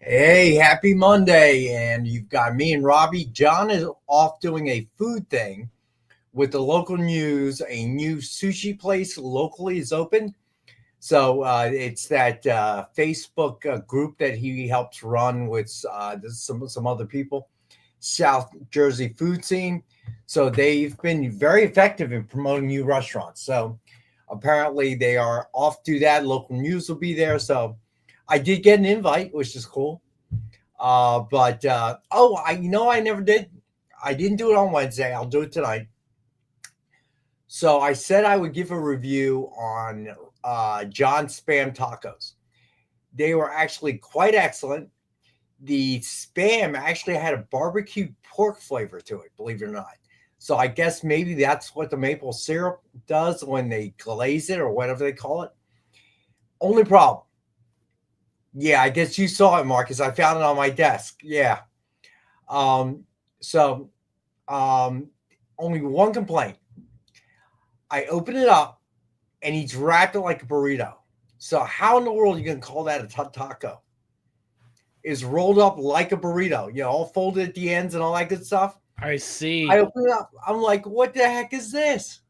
Hey, happy Monday. And you've got me and Robbie. John is off doing a food thing with the local news. A new sushi place locally is open. So it's that Facebook group that he helps run with some other people, South Jersey food scene. So they've been very effective in promoting new restaurants. So apparently they are off to that. Local news will be there. So I did get an invite, which is cool. I never did. I didn't do it on Wednesday. I'll do it tonight. So I said I would give a review on John Spam tacos. They were actually quite excellent. The spam actually had a barbecue pork flavor to it, believe it or not. So I guess maybe that's what the maple syrup does when they glaze it or whatever they call it. Only problem. Yeah, I guess you saw it, Marcus. I found it on my desk. Yeah. Um, so only one complaint. I open it up and he's wrapped it like a burrito. So how in the world are you going to call that a taco? Is rolled up like a burrito, all folded at the ends and all that good stuff. I see. I open it up. I'm like, what the heck is this?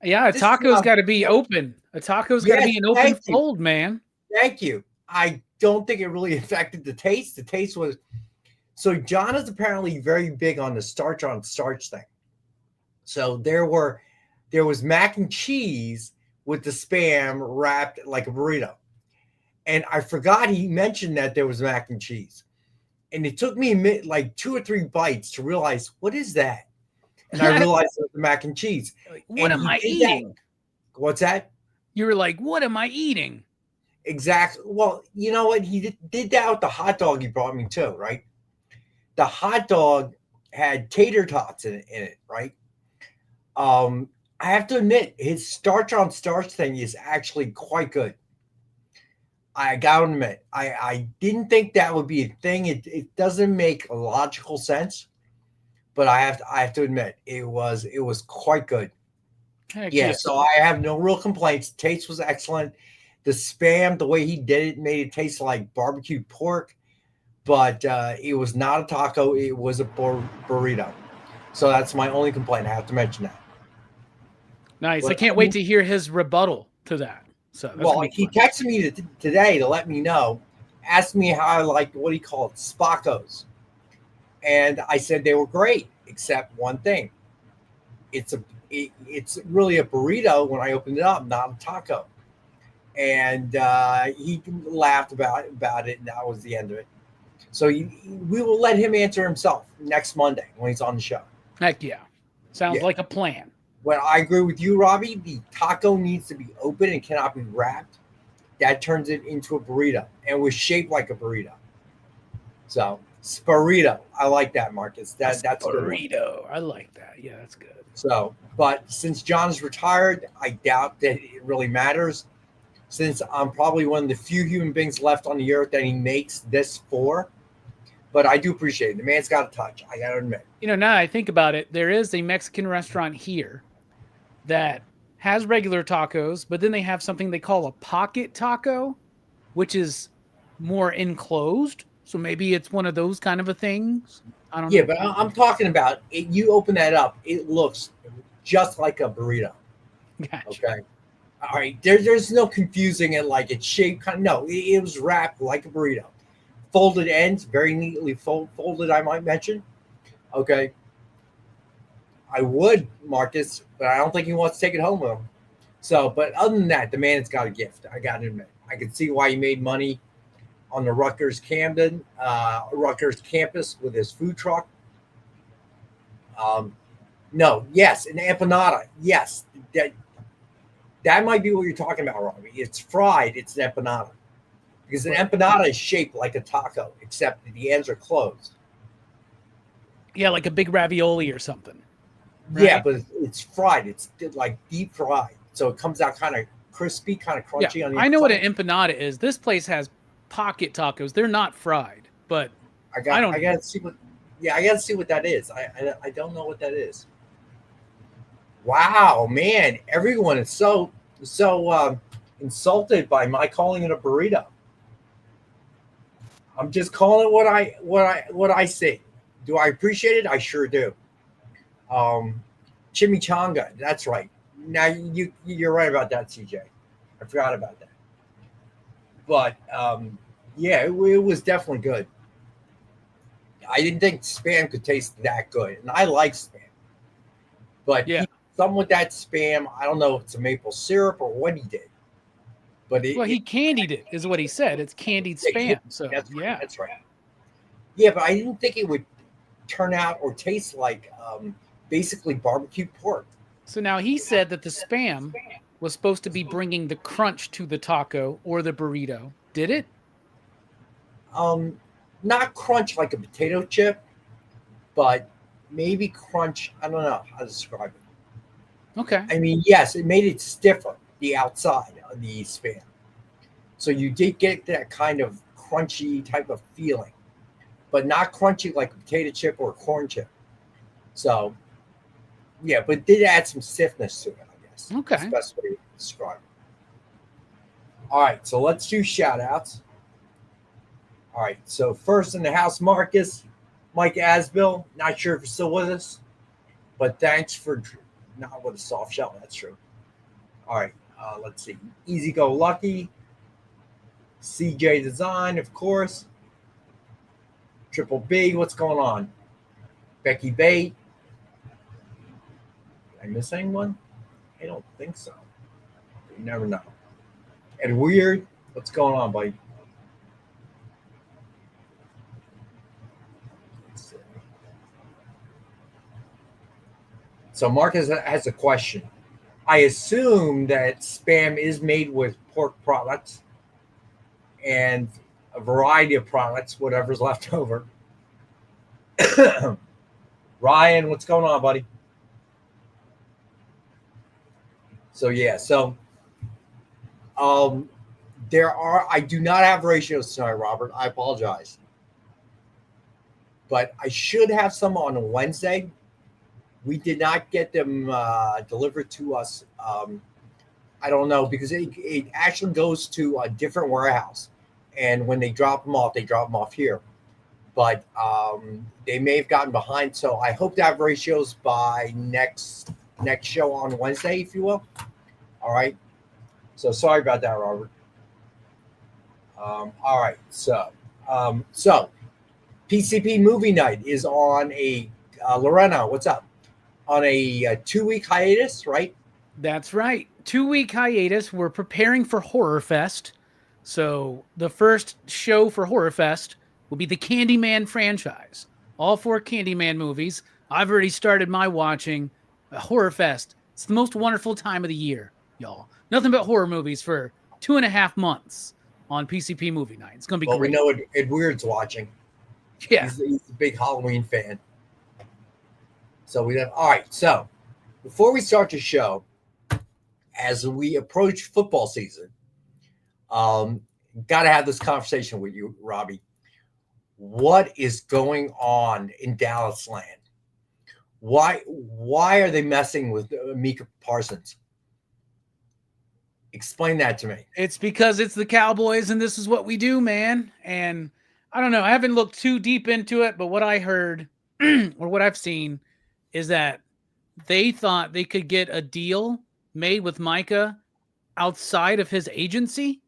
Yeah, a taco's got to be open. A taco's got to be an open fold, man. Thank you. I don't think it really affected the taste. The taste was so John is apparently very big on the starch on starch thing. So there was mac and cheese with the spam wrapped like a burrito. And I forgot he mentioned that there was mac and cheese. And it took me like 2 or 3 bites to realize, what is that? And I realized it was the mac and cheese. What am I eating? What's that? You were like, what am I eating? Exactly. Well, you know what? He did that with the hot dog he brought me too, right? The hot dog had tater tots in it, right? I have to admit, his starch on starch thing is actually quite good. I gotta admit, I didn't think that would be a thing. It doesn't make logical sense, but I have to admit it was quite good. Yeah, so I have no real complaints. Taste was excellent. The spam, the way he did it, made it taste like barbecue pork, but it was not a taco. It was a burrito. So that's my only complaint. I have to mention that. Nice. But I can't wait to hear his rebuttal to that. So he texted me today to let me know, asked me how I liked what he called Spaccos. And I said they were great, except one thing. It's really a burrito when I opened it up, not a taco. And he laughed about it, and that was the end of it. So we will let him answer himself next Monday when he's on the show. Heck yeah. Sounds like a plan. Well, I agree with you, Robbie. The taco needs to be open and cannot be wrapped. That turns it into a burrito and was shaped like a burrito. So, sparrito. I like that, Marcus. That's a burrito. I like that. Yeah, that's good. So, but since John is retired, I doubt that it really matters. Since I'm probably one of the few human beings left on the earth that he makes this for. But I do appreciate it. The man's got a touch. I got to admit. Now I think about it, there is a Mexican restaurant here that has regular tacos, but then they have something they call a pocket taco, which is more enclosed. So maybe it's one of those kind of a things. I don't know. Yeah, but I'm talking about it. You open that up, it looks just like a burrito. Gotcha. Okay. All right. There's no confusing it like it's shaped. No, it was wrapped like a burrito. Folded ends, very neatly folded, I might mention. Okay. I would, Marcus, but I don't think he wants to take it home with him. So, but other than that, the man has got a gift. I got to admit. I can see why he made money on the Rutgers campus with his food truck. Yes, an empanada. Yes, that might be what you're talking about, Robbie. It's fried. It's an empanada. Because an empanada is shaped like a taco, except the ends are closed. Yeah, like a big ravioli or something. Right? Yeah, but it's fried. It's like deep fried. So it comes out kind of crispy, kind of crunchy on the inside. I know what an empanada is. This place has pocket tacos. They're not fried, but I got to see what. Yeah, I got to see what that is. I don't know what that is. Wow, man! Everyone is so insulted by my calling it a burrito. I'm just calling it what I see. Do I appreciate it? I sure do. Um, Chimichanga. That's right. Now you're right about that, CJ. I forgot about that. But yeah, it was definitely good. I didn't think spam could taste that good, and I like spam. But Yeah. some with that spam, I don't know if it's a maple syrup or what he did. But Well, he candied it, is what he said. It's candied spam. So that's right. yeah. That's right. Yeah, but I didn't think it would turn out or taste like basically barbecue pork. So now he said that the spam was supposed to be bringing the crunch to the taco or the burrito. Did it? Um, Not crunch like a potato chip, but maybe crunch. I don't know how to describe it. Okay. I mean, yes, it made it stiffer, the outside of the spam. So you did get that kind of crunchy type of feeling, but not crunchy like a potato chip or a corn chip. So, yeah, but it did add some stiffness to it, I guess. Okay. That's the best way to describe it. All right, so let's do shout outs. All right, so first in the house, Marcus, Mike Asbill. Not sure if you're still with us, but thanks for not with a soft shell. That's true. All right, let's see. Easy Go Lucky, CJ Design, of course. Triple B, what's going on? Becky Bate. Did I miss anyone? I don't think so. You never know. And Weird, what's going on, buddy? So Marcus has a question. I assume that spam is made with pork products and a variety of products, whatever's left over. Ryan, what's going on, buddy? So yeah, so I do not have ratios tonight, Robert. I apologize. But I should have some on Wednesday. We did not get them delivered to us. I don't know because it actually goes to a different warehouse. And when they drop them off here. But they may have gotten behind. So I hope to have ratios by next show on Wednesday, if you will. All right. So sorry about that, Robert. All right. So PCP movie night is on a Lorena. What's up? On a 2-week hiatus, right? That's right. 2-week hiatus. We're preparing for Horror Fest. So the first show for Horror Fest will be the Candyman franchise. All 4 Candyman movies. I've already started my watching. Horror Fest. It's the most wonderful time of the year, y'all. Nothing but horror movies for 2.5 months on PCP movie night. It's going to be great. We know Ed Weird's watching. Yeah. He's a big Halloween fan. So we have, all right. So before we start the show, as we approach football season, got to have this conversation with you, Robbie. What is going on in Dallas land? Why are they messing with Micah Parsons? Explain that to me. It's because it's the Cowboys and this is what we do, man. And I don't know. I haven't looked too deep into it, but what I heard or what I've seen is that they thought they could get a deal made with Micah outside of his agency,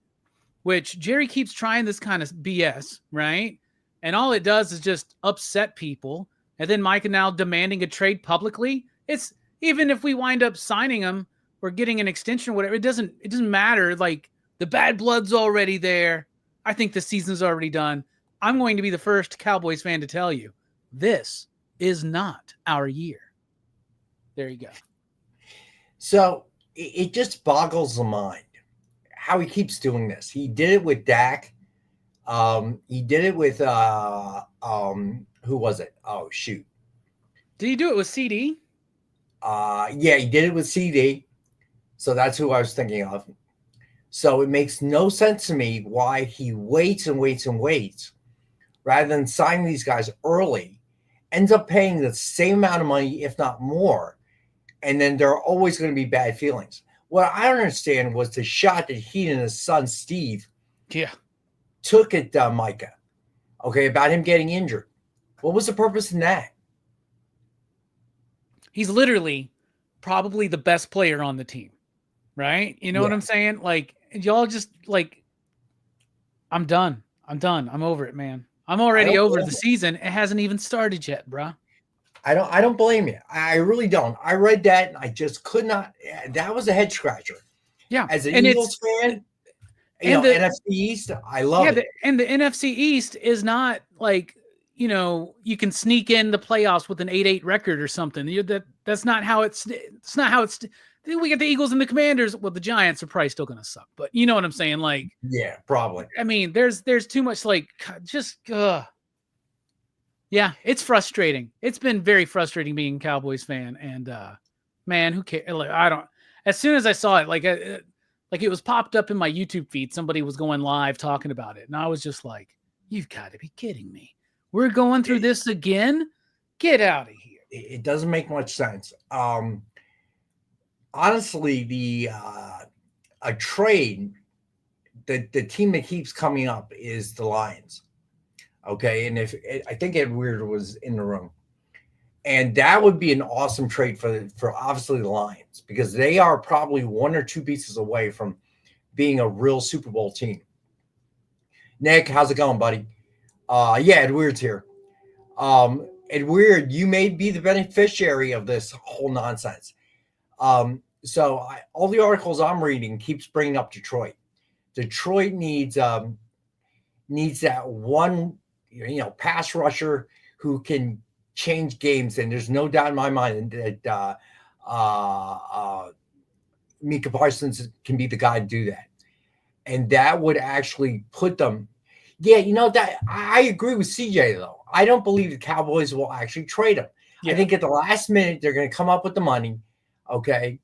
which Jerry keeps trying this kind of BS, right? And all it does is just upset people. And then Micah now demanding a trade publicly. It's even if we wind up signing him or getting an extension or whatever, it doesn't matter. Like the bad blood's already there. I think the season's already done. I'm going to be the first Cowboys fan to tell you this is not our year. There you go. So it just boggles the mind how he keeps doing this. He did it with Dak. He did it with who was it? Oh shoot. Did he do it with CD? Yeah, he did it with CD. So that's who I was thinking of. So it makes no sense to me why he waits and waits and waits rather than signing these guys early, ends up paying the same amount of money, if not more. And then there are always going to be bad feelings. What I don't understand was the shot that he and his son, Steve, took at Micah. Okay, about him getting injured. What was the purpose in that? He's literally probably the best player on the team, right? You know what Yeah. I'm saying? Like, y'all just like, I'm done. I'm over it, man. I'm I already don't over blame the you. season. It hasn't even started yet, bro. I don't blame you. I really don't. I read that and I just could not. That was a head scratcher. Yeah. As an And it's, Eagles fan, and the, NFC East, I love yeah, it. and the NFC East is not like, you can sneak in the playoffs with an 8-8 record or something. That's not how it's not how it's. Then we get the Eagles and the Commanders. Well, the Giants are probably still going to suck, but you know what I'm saying? Like, Yeah, probably. I mean, there's too much, like, just yeah, it's frustrating. It's been very frustrating being a Cowboys fan, and man, who cares? Like, I don't. As soon as I saw it, like it was popped up in my YouTube feed. Somebody was going live talking about it, and I was just like, "You've got to be kidding me! We're going through this again? Get out of here!" It doesn't make much sense. Honestly, the a trade, the team that keeps coming up is the Lions. Okay, and if I think Ed Weird was in the room, and that would be an awesome trade for obviously the Lions, because they are probably one or two pieces away from being a real Super Bowl team. Nick, how's it going, buddy? Yeah, Ed Weird's here. Ed Weird, you may be the beneficiary of this whole nonsense. All the articles I'm reading keeps bringing up Detroit. Detroit needs that one, pass rusher who can change games, and there's no doubt in my mind that Micah Parsons can be the guy to do that, and that would actually put them. Yeah, that I agree with CJ though. I don't believe the Cowboys will actually trade him. Yeah. I think at the last minute they're going to come up with the money, okay,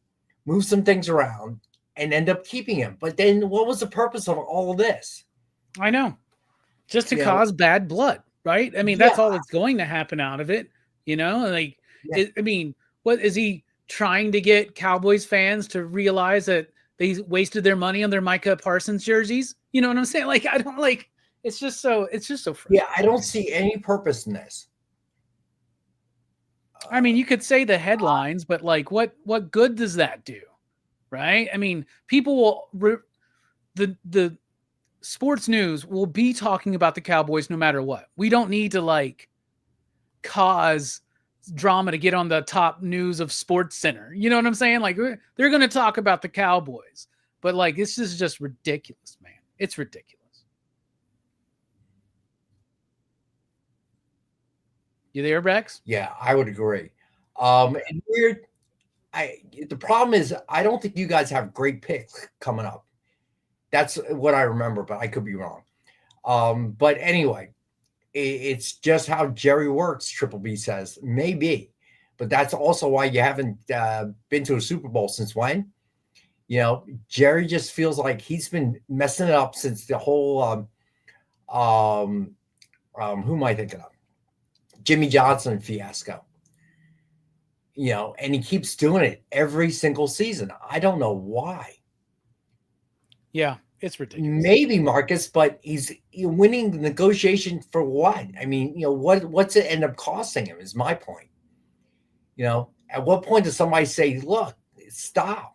move some things around, and end up keeping him. But then, what was the purpose of all of this? I know, just to cause bad blood, right? I mean, Yeah. that's all that's going to happen out of it. Like, Yeah. I mean, what is he trying to get Cowboys fans to realize that they wasted their money on their Micah Parsons jerseys? You know what I'm saying? Like, I don't like. It's just so frustrating. Yeah, I don't see any purpose in this. I mean, you could say the headlines, but like, what good does that do, right? I mean, people will the sports news will be talking about the Cowboys no matter what. We don't need to like cause drama to get on the top news of Sports Center. You know what I'm saying? Like, they're going to talk about the Cowboys, but like, this is just ridiculous, man. It's ridiculous. You there, Rex? Yeah, I would agree. And weird. The problem is I don't think you guys have great picks coming up. That's what I remember, but I could be wrong. But anyway, it's just how Jerry works. Triple B says maybe, but that's also why you haven't been to a Super Bowl since when? Jerry just feels like he's been messing it up since the whole. Who am I thinking of? Jimmy Johnson fiasco. And he keeps doing it every single season. I don't know why. Yeah, it's ridiculous. Maybe Marcus, but he's winning the negotiation for what? I mean, what's it end up costing him is my point. At what point does somebody say, look, stop?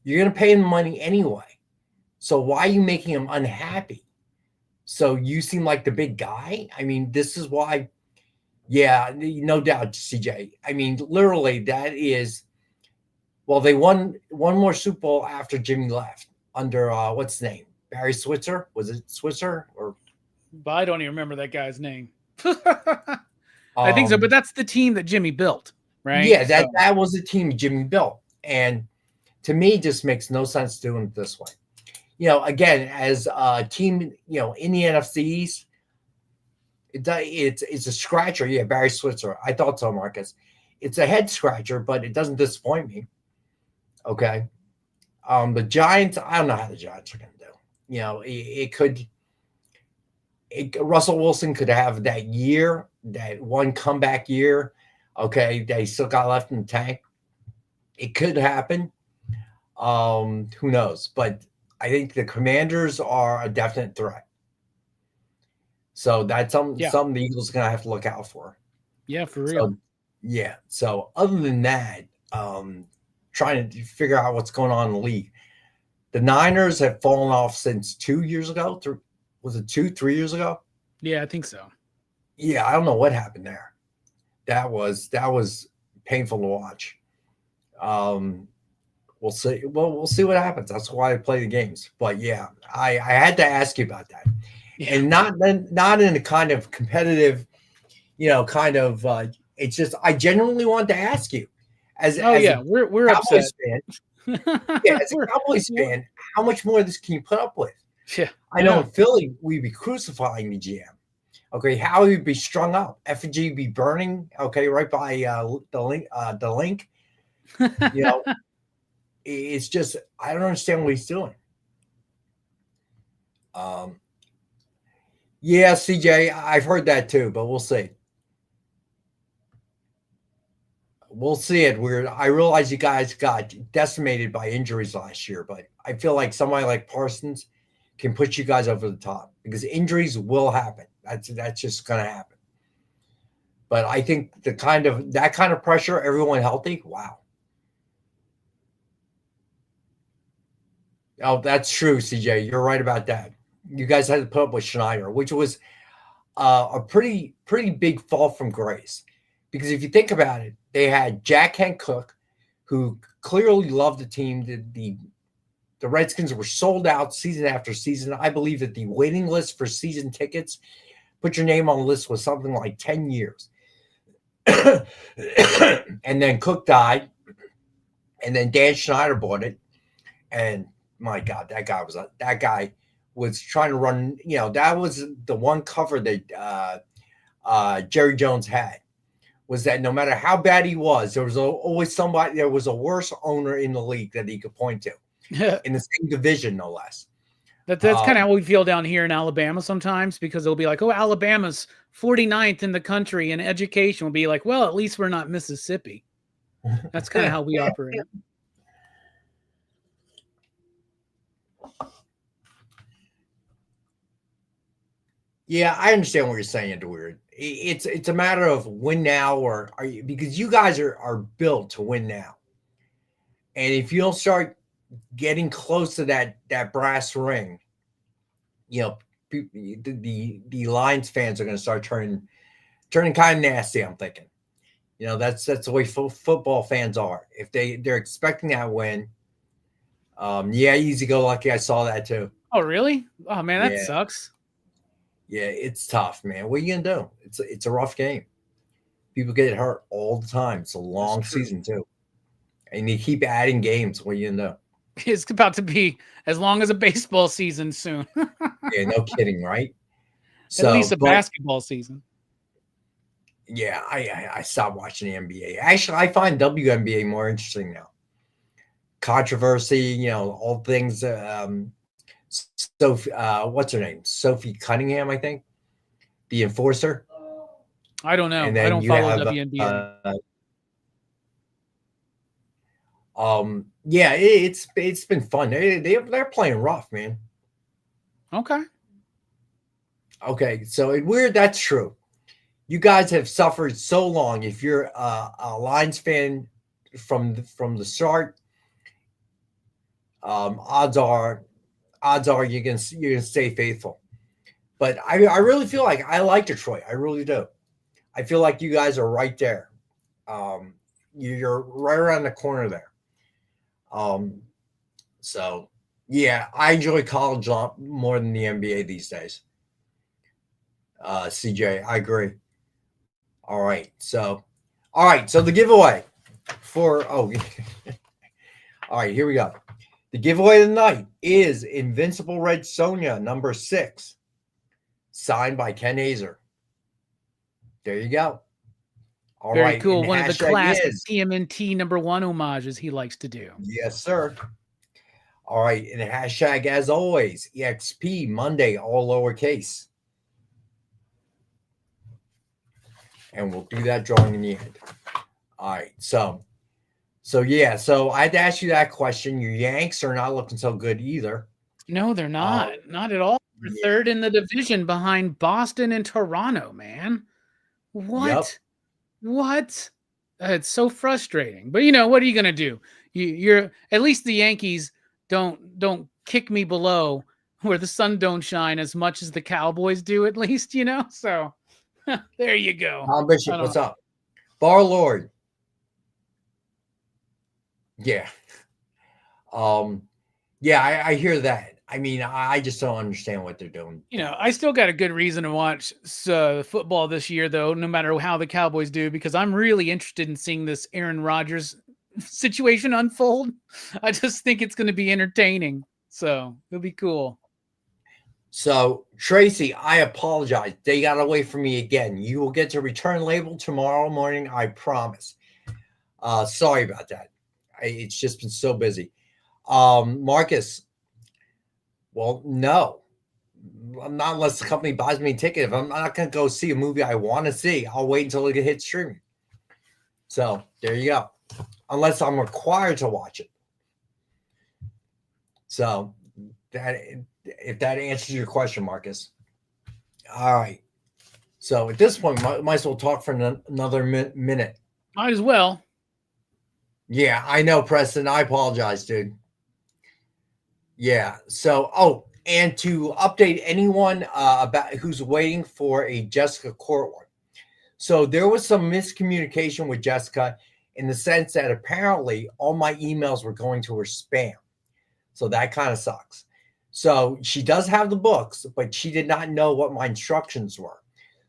You're going to pay him money anyway. So why are you making him unhappy? So you seem like the big guy? I mean, this is why. Yeah, no doubt, CJ. I mean, literally, that is. Well, they won one more Super Bowl after Jimmy left under what's his name? Barry Switzer? Was it Switzer or? But I don't even remember that guy's name. I think so, but that's the team that Jimmy built, right? Yeah, that was the team Jimmy built, and to me, it just makes no sense doing it this way. Again, as a team, in the NFC East. It's a scratcher. Yeah, Barry Switzer. I thought so, Marcus. It's a head scratcher, but it doesn't disappoint me. Okay. The Giants, I don't know how the Giants are going to do. Russell Wilson could have that year, that one comeback year. Okay. They still got left in the tank. It could happen. Who knows? But I think the Commanders are a definite threat. So that's something the Eagles are gonna have to look out for. Yeah, for real. So, yeah. So other than that, trying to figure out what's going on in the league. The Niners have fallen off since 2 years ago. Was it 3 years ago? Yeah, I think so. Yeah, I don't know what happened there. That was painful to watch. We'll see. Well, we'll see what happens. That's why I play the games. But yeah, I had to ask you about that, and not in a kind of competitive, kind of. It's just I genuinely wanted to ask you, we're upset. Fan, as a Cowboys fan, how much more of this can you put up with? Yeah, I know in Philly we'd be crucifying the GM. Okay, how would be strung up? Effigy be burning. Okay, right by the link. It's just I don't understand what he's doing. Yeah, CJ, I've heard that too, but we'll see. We'll see it. I realize you guys got decimated by injuries last year, but I feel like somebody like Parsons can put you guys over the top because injuries will happen. That's just going to happen. But I think that kind of pressure, everyone healthy, wow. Oh, that's true, CJ. You're right about that. You guys had to put up with Schneider, which was a pretty big fall from grace. Because if you think about it, they had Jack Cook, who clearly loved the team. The Redskins were sold out season after season. I believe that the waiting list for season tickets, put your name on the list, was something like 10 years. And then Cook died. And then Dan Schneider bought it. And my God, that guy was trying to run. That was the one cover that Jerry Jones had. Was that no matter how bad he was, there was always somebody. There was a worse owner in the league that he could point to in the same division, no less. That's kind of how we feel down here in Alabama sometimes, because it'll be like, oh, Alabama's 49th in the country, and education will be like, well, at least we're not Mississippi. That's kind of how we operate. Yeah, I understand what you're saying, Edward. It's a matter of win now, or are you, because you guys are built to win now. And if you don't start getting close to that brass ring, the Lions fans are going to start turning kind of nasty. I'm thinking, that's the way football fans are. If they're expecting that win, easy go lucky. I saw that too. Oh, really? Oh man, that sucks. Yeah, it's tough, man. What are you gonna do? It's a rough game. People get hurt all the time. It's a long season too, and you keep adding games. What are you gonna do? It's about to be as long as a baseball season soon. Yeah, no kidding, right? At least a basketball season. Yeah, I stopped watching the NBA. Actually, I find WNBA more interesting now. Controversy, all things. Sophie, what's her name? Sophie Cunningham, I think, the enforcer. I don't know. I don't follow WNBA. Yeah, it's been fun. They're playing rough, man. Okay, so weird. That's true. You guys have suffered so long. If you're a Lions fan from the start, odds are you're gonna stay faithful. But I really feel like I like Detroit. I really do. I feel like you guys are right there. You're right around the corner there. So yeah, I enjoy college more than the NBA these days. CJ, I agree. All right, so the giveaway all right, here we go. The giveaway of the night is Invincible Red Sonja number 6, signed by Ken Hazer. There you go. All Very right, cool. One of the classic TMNT number 1 homages he likes to do. Yes, sir. All right, and the hashtag, as always, EXP Monday, all lowercase. And we'll do that drawing in the end. All right, so I had to ask you that question. Your Yanks are not looking so good either. No, they're not. Not at all. We're third in the division behind Boston and Toronto, man. What? Yep. What? It's so frustrating. But what are you gonna do? You're at least the Yankees don't kick me below where the sun don't shine as much as the Cowboys do, at least, So there you go. Tom Bishop, what's up? Bar Lord. Yeah. Yeah, I hear that. I mean, I just don't understand what they're doing. I still got a good reason to watch football this year, though, no matter how the Cowboys do, because I'm really interested in seeing this Aaron Rodgers situation unfold. I just think it's going to be entertaining. So it'll be cool. So, Tracy, I apologize. They got away from me again. You will get the return label tomorrow morning, I promise. Sorry about that. It's just been so busy. Marcus, well, no. Not unless the company buys me a ticket. If I'm not going to go see a movie I want to see, I'll wait until it hits streaming. So, there you go. Unless I'm required to watch it. So, if that answers your question, Marcus. All right. So at this point, might as well talk for another minute. Might as well. Yeah, I know, Preston. I apologize, dude. Yeah. So, and to update anyone about who's waiting for a Jessica Court one. So there was some miscommunication with Jessica in the sense that apparently all my emails were going to her spam. So that kind of sucks. So she does have the books, but she did not know what my instructions were.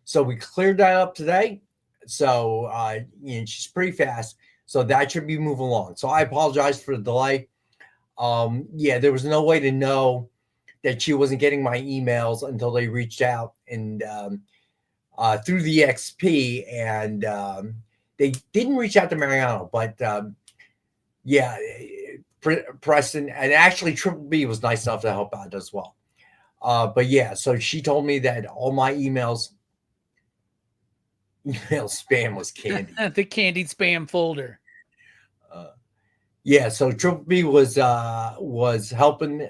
So we cleared that up today. So she's pretty fast. So that should be moving along. So I apologize for the delay. There was no way to know that she wasn't getting my emails until they reached out and through the XP, and they didn't reach out to Mariano, but Preston, and actually Triple B was nice enough to help out as well. So she told me that all my email spam was candy. The candied spam folder. So Triple B was helping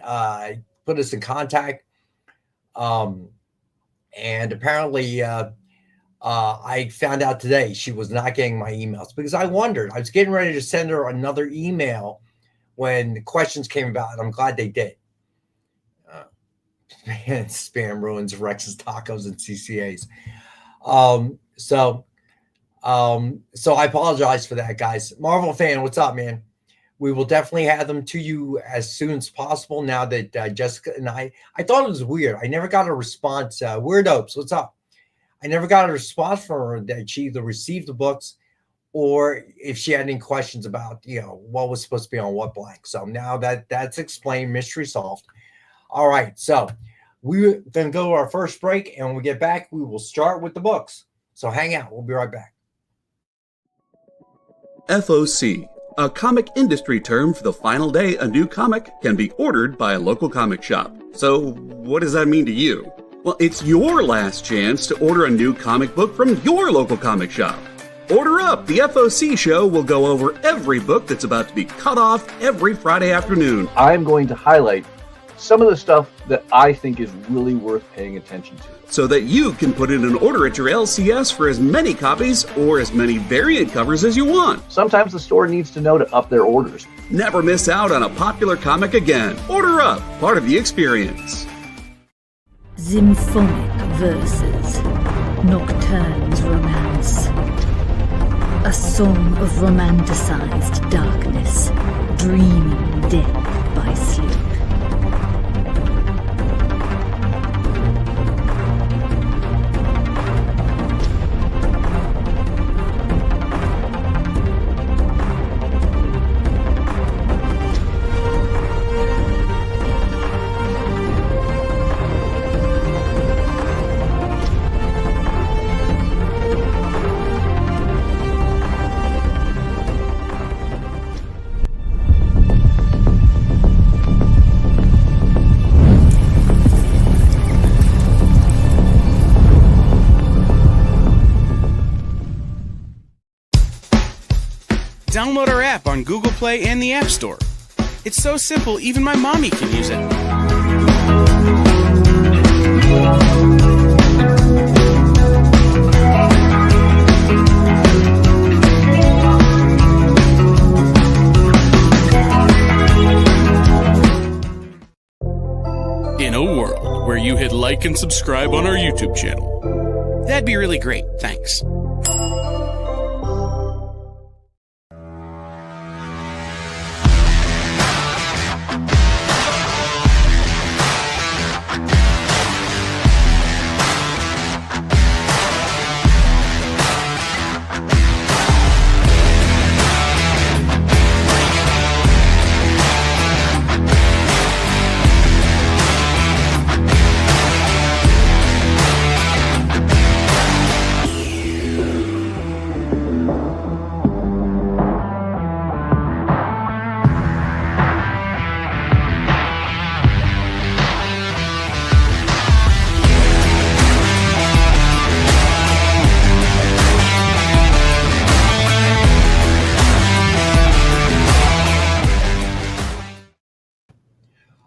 put us in contact. And apparently I found out today she was not getting my emails because I wondered. I was getting ready to send her another email when the questions came about, and I'm glad they did. Spam ruins Rex's tacos and CCAs. So I apologize for that, guys. Marvel fan, what's up, man? We will definitely have them to you as soon as possible. Now that Jessica and I thought it was weird. I never got a response. Weirdos, what's up? I never got a response from her that she either received the books or if she had any questions about, what was supposed to be on what blank. So now that's explained, mystery solved. All right. So we're going to go to our first break, and when we get back, we will start with the books. So hang out. We'll be right back. FOC, a comic industry term for the final day a new comic can be ordered by a local comic shop. So what does that mean to you? Well, it's your last chance to order a new comic book from your local comic shop. Order up! The FOC show will go over every book that's about to be cut off every Friday afternoon. I'm going to highlight some of the stuff that I think is really worth paying attention to, so that you can put in an order at your LCS for as many copies or as many variant covers as you want. Sometimes the store needs to know to up their orders. Never miss out on a popular comic again. Order up, part of the experience. Symphonic verses, Nocturne's romance. A song of romanticized darkness, dreaming death by sleep. Download our app on Google Play and the App Store. It's so simple, even my mommy can use it. like and subscribe on our YouTube channel. That'd be really great. Thanks.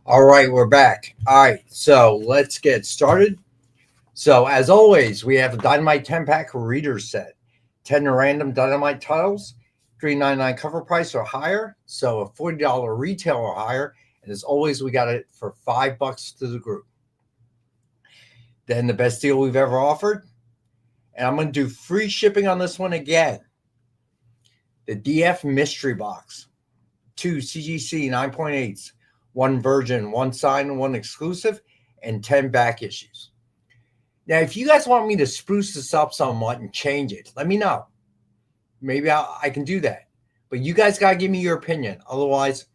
All right, we're back. All right, so let's get started. So as always, we have a Dynamite 10-pack reader set. 10 random Dynamite titles, $3.99 cover price or higher, so a $40 retail or higher. And as always, we got it for $5 to the group. Then the best deal we've ever offered. And I'm going to do free shipping on this one again. The DF Mystery Box. 2 CGC 9.8s. 1 virgin, 1 signed, 1 exclusive, and 10 back issues. Now, if you guys want me to spruce this up somewhat and change it, let me know. Maybe I can do that. But you guys got to give me your opinion. Otherwise,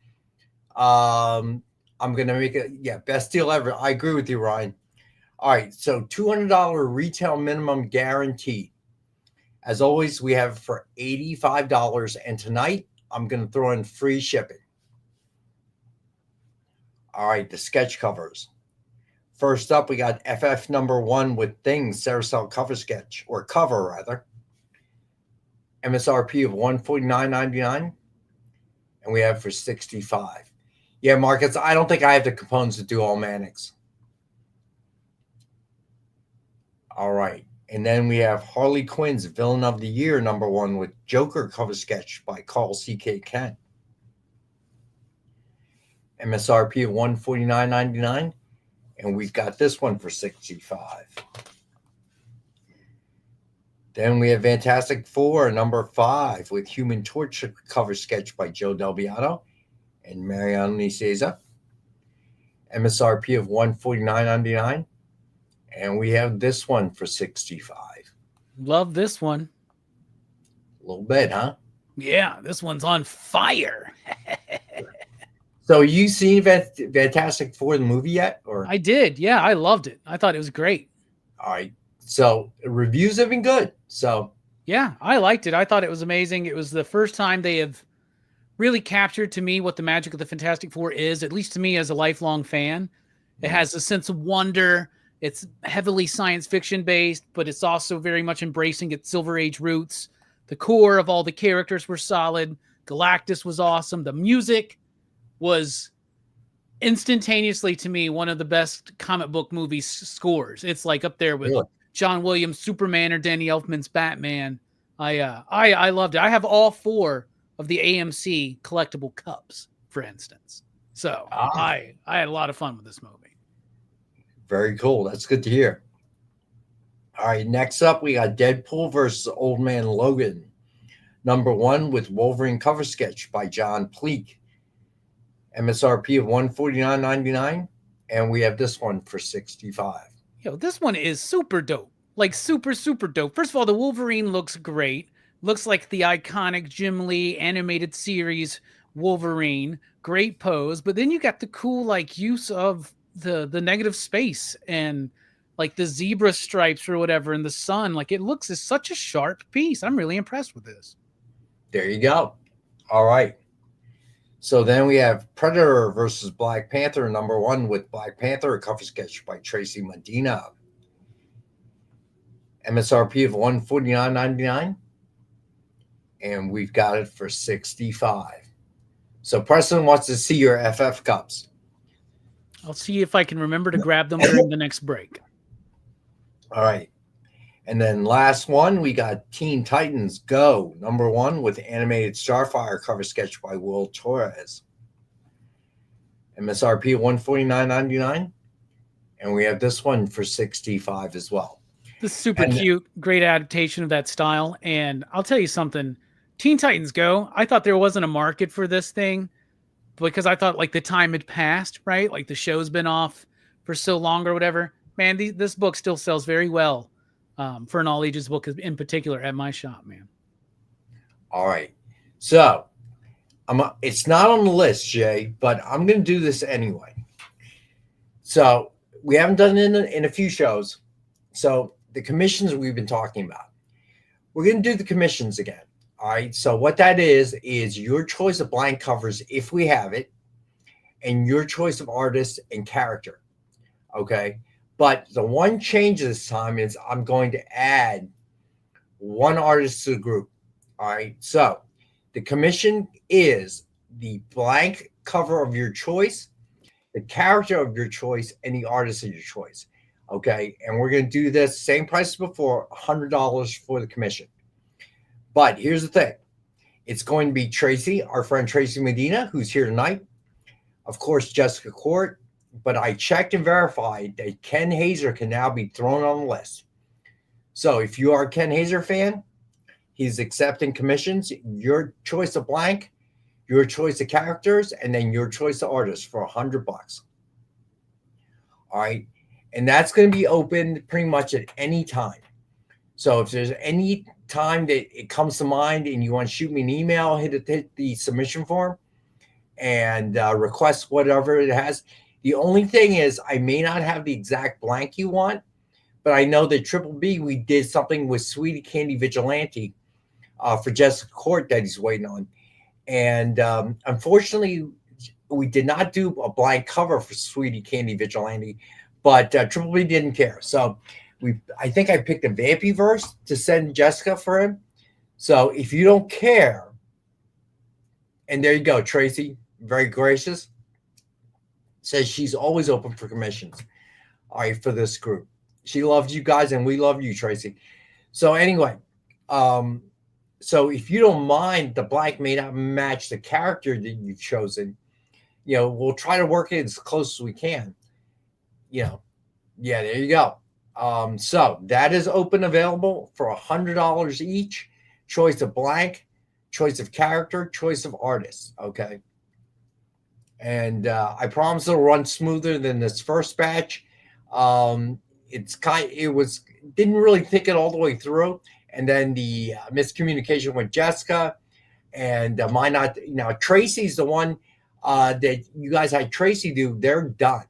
I'm going to make it, best deal ever. I agree with you, Ryan. All right, so $200 retail minimum guaranteed. As always, we have it for $85. And tonight, I'm going to throw in free shipping. All right, the sketch covers. First up, we got FF #1 with Things, Carousel cover sketch, or cover rather. MSRP of $149.99, and we have for $65. Yeah, Marcus, I don't think I have the components to do all Mannix. All right, and then we have Harley Quinn's Villain of the Year #1 with Joker cover sketch by Carl C.K. Kent. MSRP of $149.99, and we've got this one for $65. Then we have Fantastic Four #5 with Human Torch cover sketch by Joe Del Beato and Mariano Nicieza. MSRP of $149.99, and we have this one for $65. Love this one. A little bit, huh? Yeah, this one's on fire. So you seen Fantastic Four the movie yet? Or I did. Yeah, I loved it. I thought it was great. all right. So reviews have been good. So yeah, I liked it. I thought it was amazing. It was the first time they have really captured to me what the magic of the Fantastic Four is, at least to me as a lifelong fan. It has a sense of wonder. It's heavily science fiction based, but it's also very much embracing its Silver Age roots. The core of all the characters were solid. Galactus was awesome. The music was instantaneously, to me, one of the best comic book movie scores. It's like up there with John Williams' Superman or Danny Elfman's Batman. I loved it. I have all 4 of the AMC collectible cups, for instance. So I had a lot of fun with this movie. Very cool. That's good to hear. All right, next up, we got Deadpool versus Old Man Logan, #1 with Wolverine cover sketch by John Pleak. MSRP of $149.99, and we have this one for $65. Yo, this one is super dope. Like super, super dope. First of all, the Wolverine looks great. Looks like the iconic Jim Lee animated series Wolverine. Great pose. But then you got the cool like use of the negative space and like the zebra stripes or whatever in the sun. Like it looks as such a sharp piece. I'm really impressed with this. There you go. All right. So then we have Predator versus Black Panther #1 with Black Panther, a cover sketch by Tracy Medina. MSRP of $149.99, and we've got it for $65. So Preston wants to see your FF cups. I'll see if I can remember to grab them during the next break. All right. And then last one, we got Teen Titans Go, #1 with animated Starfire cover sketch by Will Torres. MSRP of $149.99, And we have this one for $65 as well. This is super cute, great adaptation of that style. And I'll tell you something, Teen Titans Go, I thought there wasn't a market for this thing because I thought like the time had passed, right? Like the show's been off for so long or whatever. Man, this book still sells very well for an all ages book in particular at my shop, man. All right. So it's not on the list, Jay, but I'm going to do this anyway. So we haven't done it in a few shows. So the commissions we've been talking about, we're going to do the commissions again. All right. So what that is your choice of blank covers, if we have it, and your choice of artist and character. Okay. But the one change this time is I'm going to add one artist to the group. All right. So the commission is the blank cover of your choice, the character of your choice, and the artist of your choice. Okay. And we're going to do this same price as before, $100 for the commission. But here's the thing. It's going to be Tracy, our friend Tracy Medina, who's here tonight. Of course, Jessica Court. But I checked and verified that Ken Hazer can now be thrown on the list. So if you are a Ken Hazer fan, he's accepting commissions, your choice of blank, your choice of characters, and then your choice of artists for $100. All right. And that's going to be open pretty much at any time. So if there's any time that it comes to mind and you want to shoot me an email, hit the submission form and request whatever it has. The only thing is I may not have the exact blank you want, but I know that Triple B, we did something with Sweetie Candy Vigilante for Jessica Court that he's waiting on. And unfortunately, we did not do a blank cover for Sweetie Candy Vigilante, but Triple B didn't care. So I think I picked a Vampyverse to send Jessica for him. So if you don't care, and there you go, Tracy, very gracious. Says she's always open for commissions. All right, for this group. She loves you guys, and we love you, Tracy. So anyway, so if you don't mind, the blank may not match the character that you've chosen. We'll try to work it as close as we can. Yeah, there you go. So that is open, available for $100 each. Choice of blank, choice of character, choice of artist. Okay. And I promise it'll run smoother than this first batch. Didn't really think it all the way through. And then the miscommunication with Jessica and Tracy's the one that you guys had Tracy do. They're done.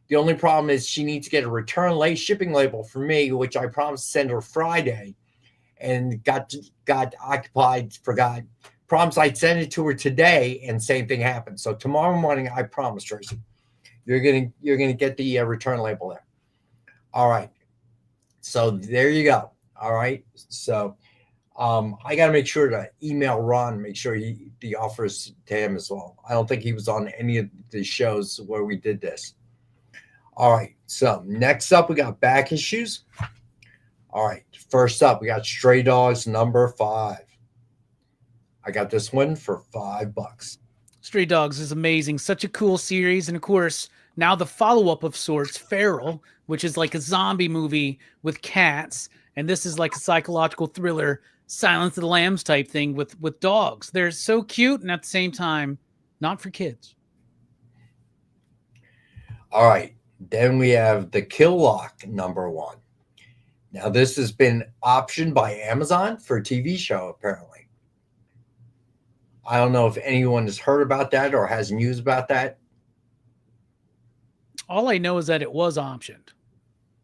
The only problem is she needs to get a return late shipping label for me, which I promised to send her Friday and got occupied, forgot. Promised I'd send it to her today, and same thing happened. So tomorrow morning, I promise, Tracy, you're gonna get the return label there. All right. So there you go. All right. So I got to make sure to email Ron, make sure the offers to him as well. I don't think he was on any of the shows where we did this. All right. So next up, we got back issues. All right. First up, we got Stray Dogs number 5. I got this one for $5. Stray Dogs is amazing. Such a cool series. And of course, now the follow-up of sorts, Feral, which is like a zombie movie with cats. And this is like a psychological thriller, Silence of the Lambs type thing with dogs. They're so cute and at the same time, not for kids. All right. Then we have the Kill Lock number 1. Now, this has been optioned by Amazon for a TV show, apparently. I don't know if anyone has heard about that or has news about that. All I know is that it was optioned.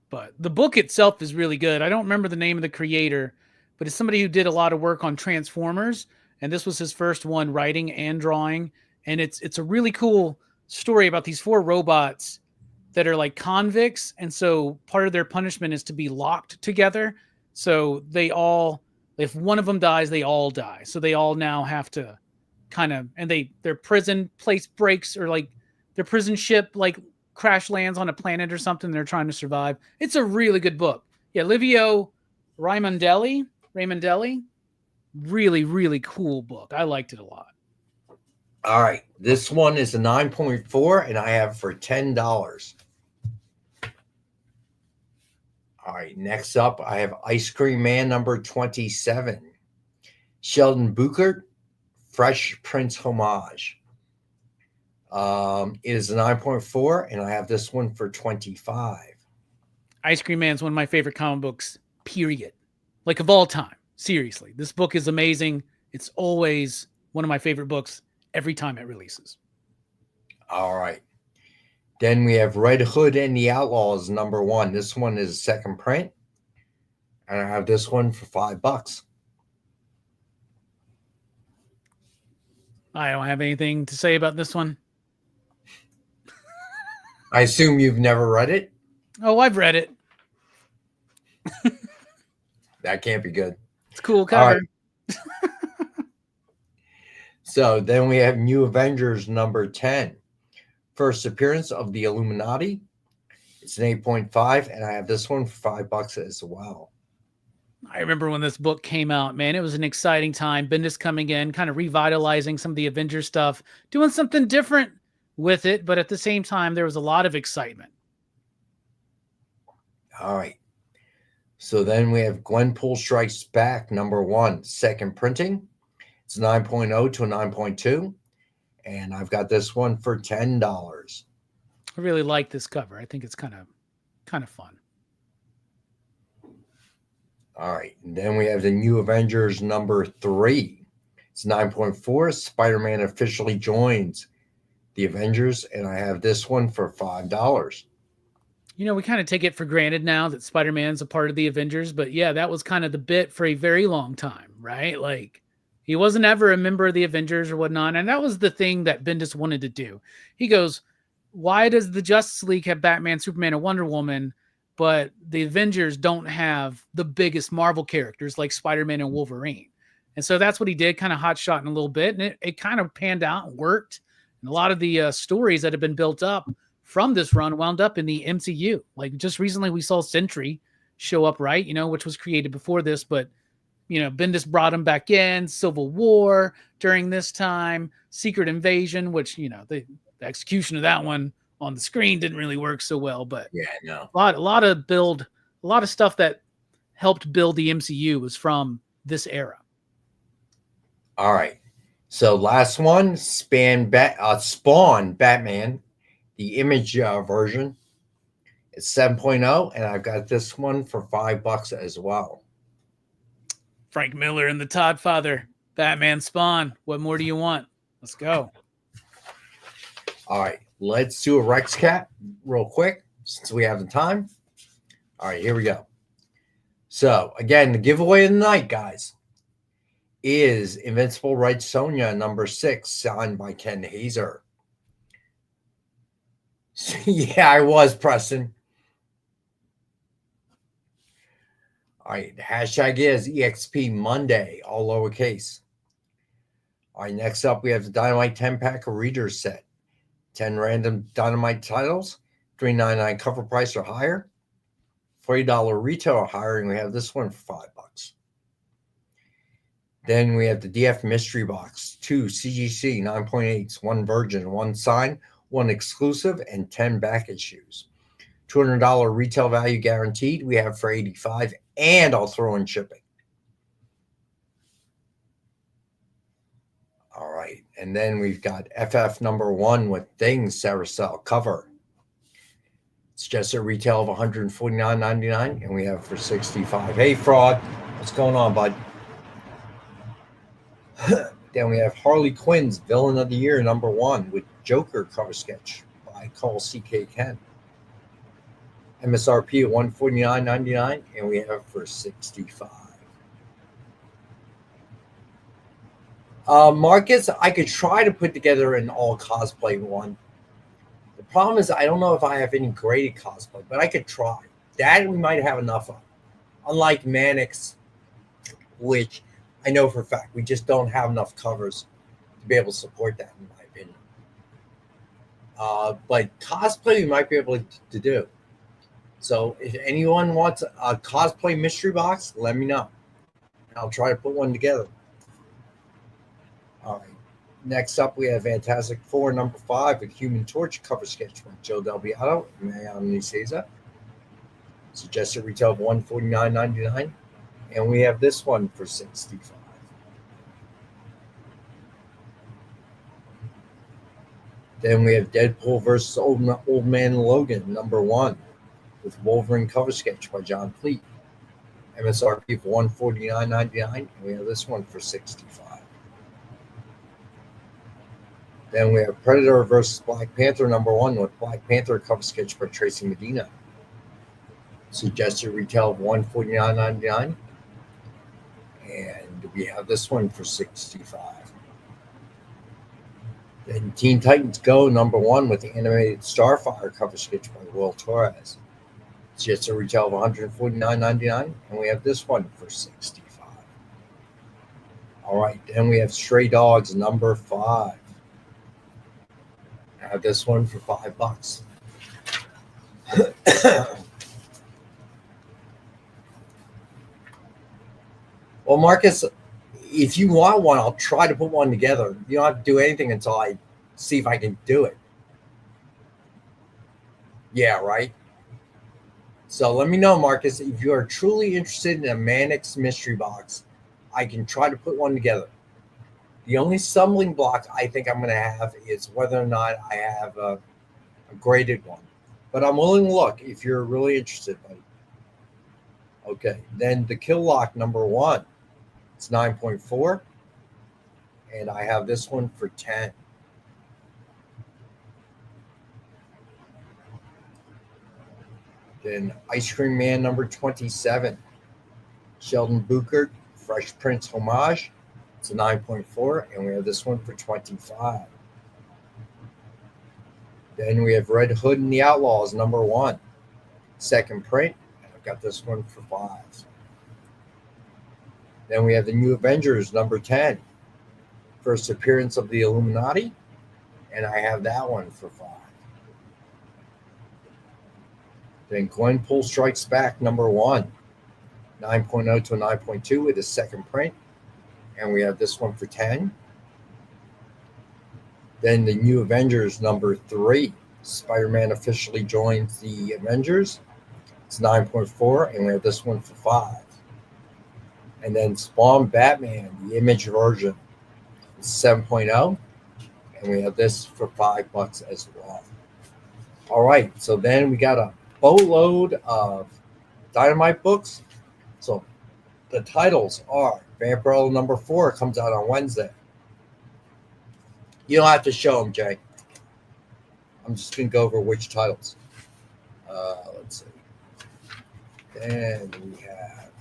But the book itself is really good. I don't remember the name of the creator, but it's somebody who did a lot of work on Transformers. And this was his first one, writing and drawing. And it's a really cool story about these 4 robots that are like convicts. And so part of their punishment is to be locked together. So if one of them dies, they all die. So they all now have to their prison place breaks, or like their prison ship like crash lands on a planet or something. They're trying to survive. It's a really good book. Yeah, Livio Raimondelli. Really, really cool book. I liked it a lot. All right. This one is a 9.4, and I have it for $10. All right, next up, I have Ice Cream Man number 27. Sheldon Buchert, Fresh Prince Homage. It is a 9.4, and I have this one for 25. Ice Cream Man's one of my favorite comic books, period. Like of all time. Seriously. This book is amazing. It's always one of my favorite books every time it releases. All right. Then we have Red Hood and the Outlaws number 1. This one is a second print. And I have this one for $5. I don't have anything to say about this one. I assume you've never read it? Oh, I've read it. That can't be good. It's a cool cover. Right. So then we have New Avengers number 10. First appearance of the Illuminati. It's an 8.5, and I have this one for $5 as well. I remember when this book came out, man, it was an exciting time. Bendis coming in, kind of revitalizing some of the Avengers stuff, doing something different with it, but at the same time, there was a lot of excitement. All right. So then we have Gwenpool Strikes Back number 1, second printing. It's 9.0 to a 9.2. And I've got this one for $10. I really like this cover. I think it's kind of fun. All right. And then we have the New Avengers number 3. It's 9.4. Spider-Man officially joins the Avengers, and I have this one for $5. You know, we kind of take it for granted now that Spider-Man's a part of the Avengers, but yeah, that was kind of the bit for a very long time, right? Like, he wasn't ever a member of the Avengers or whatnot, and that was the thing that Bendis wanted to do. He goes, why does the Justice League have Batman, Superman, and Wonder Woman, but the Avengers don't have the biggest Marvel characters like Spider-Man and Wolverine? And so that's what he did, kind of hot-shotting a little bit, and it kind of panned out and worked. And a lot of the stories that have been built up from this run wound up in the MCU. Like just recently we saw Sentry show up, right? You know, which was created before this, but you know, Bendis brought him back in. Civil War during this time, Secret Invasion, which, you know, the execution of that one on the screen didn't really work so well, but yeah, no. a lot of stuff that helped build the MCU was from this era. All right. So last one, Spawn Batman, the Image version. It's 7.0, and I've got this one for $5 as well. Frank Miller and the Todd Father, Batman Spawn. What more do you want? Let's go. All right, let's do a Rex Cap real quick since we have the time. All right, here we go. So again, the giveaway of the night, guys, is Invincible Red Sonja number 6, signed by Ken Hazer. Yeah, I was, Preston. All right, the hashtag is EXP Monday, all lowercase. All right, next up, we have the Dynamite 10-pack Reader's Set. 10 random Dynamite titles, $3.99 cover price or higher, $40 retail or higher, and we have this one for $5. Then we have the DF Mystery Box, 2 CGC 9.8s, 1 Virgin, 1 Sign, 1 Exclusive, and 10 back issues. $200 retail value guaranteed. We have for $85, and I'll throw in shipping. All right, and then we've got FF number 1 with Things Carousel cover. It's just a retail of $149.99, and we have for $65. Hey, Fraud, what's going on, bud? Then we have Harley Quinn's Villain of the Year number 1 with Joker cover sketch by Carl C.K. Ken. MSRP at $149.99, and we have for $65. Marcus, I could try to put together an all cosplay one. The problem is I don't know if I have any graded cosplay, but I could try. That we might have enough of. Unlike Mannix, which I know for a fact we just don't have enough covers to be able to support that, in my opinion. But cosplay we might be able to do. So if anyone wants a cosplay mystery box, let me know. I'll try to put one together. All right. Next up, we have Fantastic Four number 5 with Human Torch cover sketch from Joe Del Beato and Mariano Nicieza. Suggested retail of $149.99. And we have this one for $65. Then we have Deadpool versus Old Man Logan, #1, with Wolverine cover sketch by John Pleat. MSRP for $149.99, and we have this one for $65. Then we have Predator versus Black Panther #1 with Black Panther cover sketch by Tracy Medina. Suggested retail of $149.99, and we have this one for $65. Then Teen Titans Go #1 with the animated Starfire cover sketch by Will Torres. It's just a retail of $149.99, and we have this one for $65. All right, then we have Stray Dogs #5. I have this one for $5. Well, Marcus, if you want one, I'll try to put one together. You don't have to do anything until I see if I can do it. Yeah, right? So let me know, Marcus, if you are truly interested in a Mannix mystery box, I can try to put one together. The only stumbling block I think I'm going to have is whether or not I have a graded one. But I'm willing to look if you're really interested, buddy. Okay, then the Kill Lock #1. It's 9.4. And I have this one for 10. Then Ice Cream Man #27. Sheldon Booker, Fresh Prince Homage. It's a 9.4, and we have this one for 25. Then we have Red Hood and the Outlaws #1. Second print, and I've got this one for 5. Then we have the New Avengers #10. First appearance of the Illuminati, and I have that one for 5. Then Gwenpool Strikes Back #1. 9.0 to a 9.2 with a second print. And we have this one for 10. Then the New Avengers #3. Spider-Man officially joins the Avengers. It's 9.4, and we have this one for 5. And then Spawn Batman, the Image version, is 7.0, and we have this for $5 as well. All right, so then we got a boatload of Dynamite books. So the titles are Vampirella #4 comes out on Wednesday. You don't have to show them, Jay. I'm just going to go over which titles. Let's see. Then we have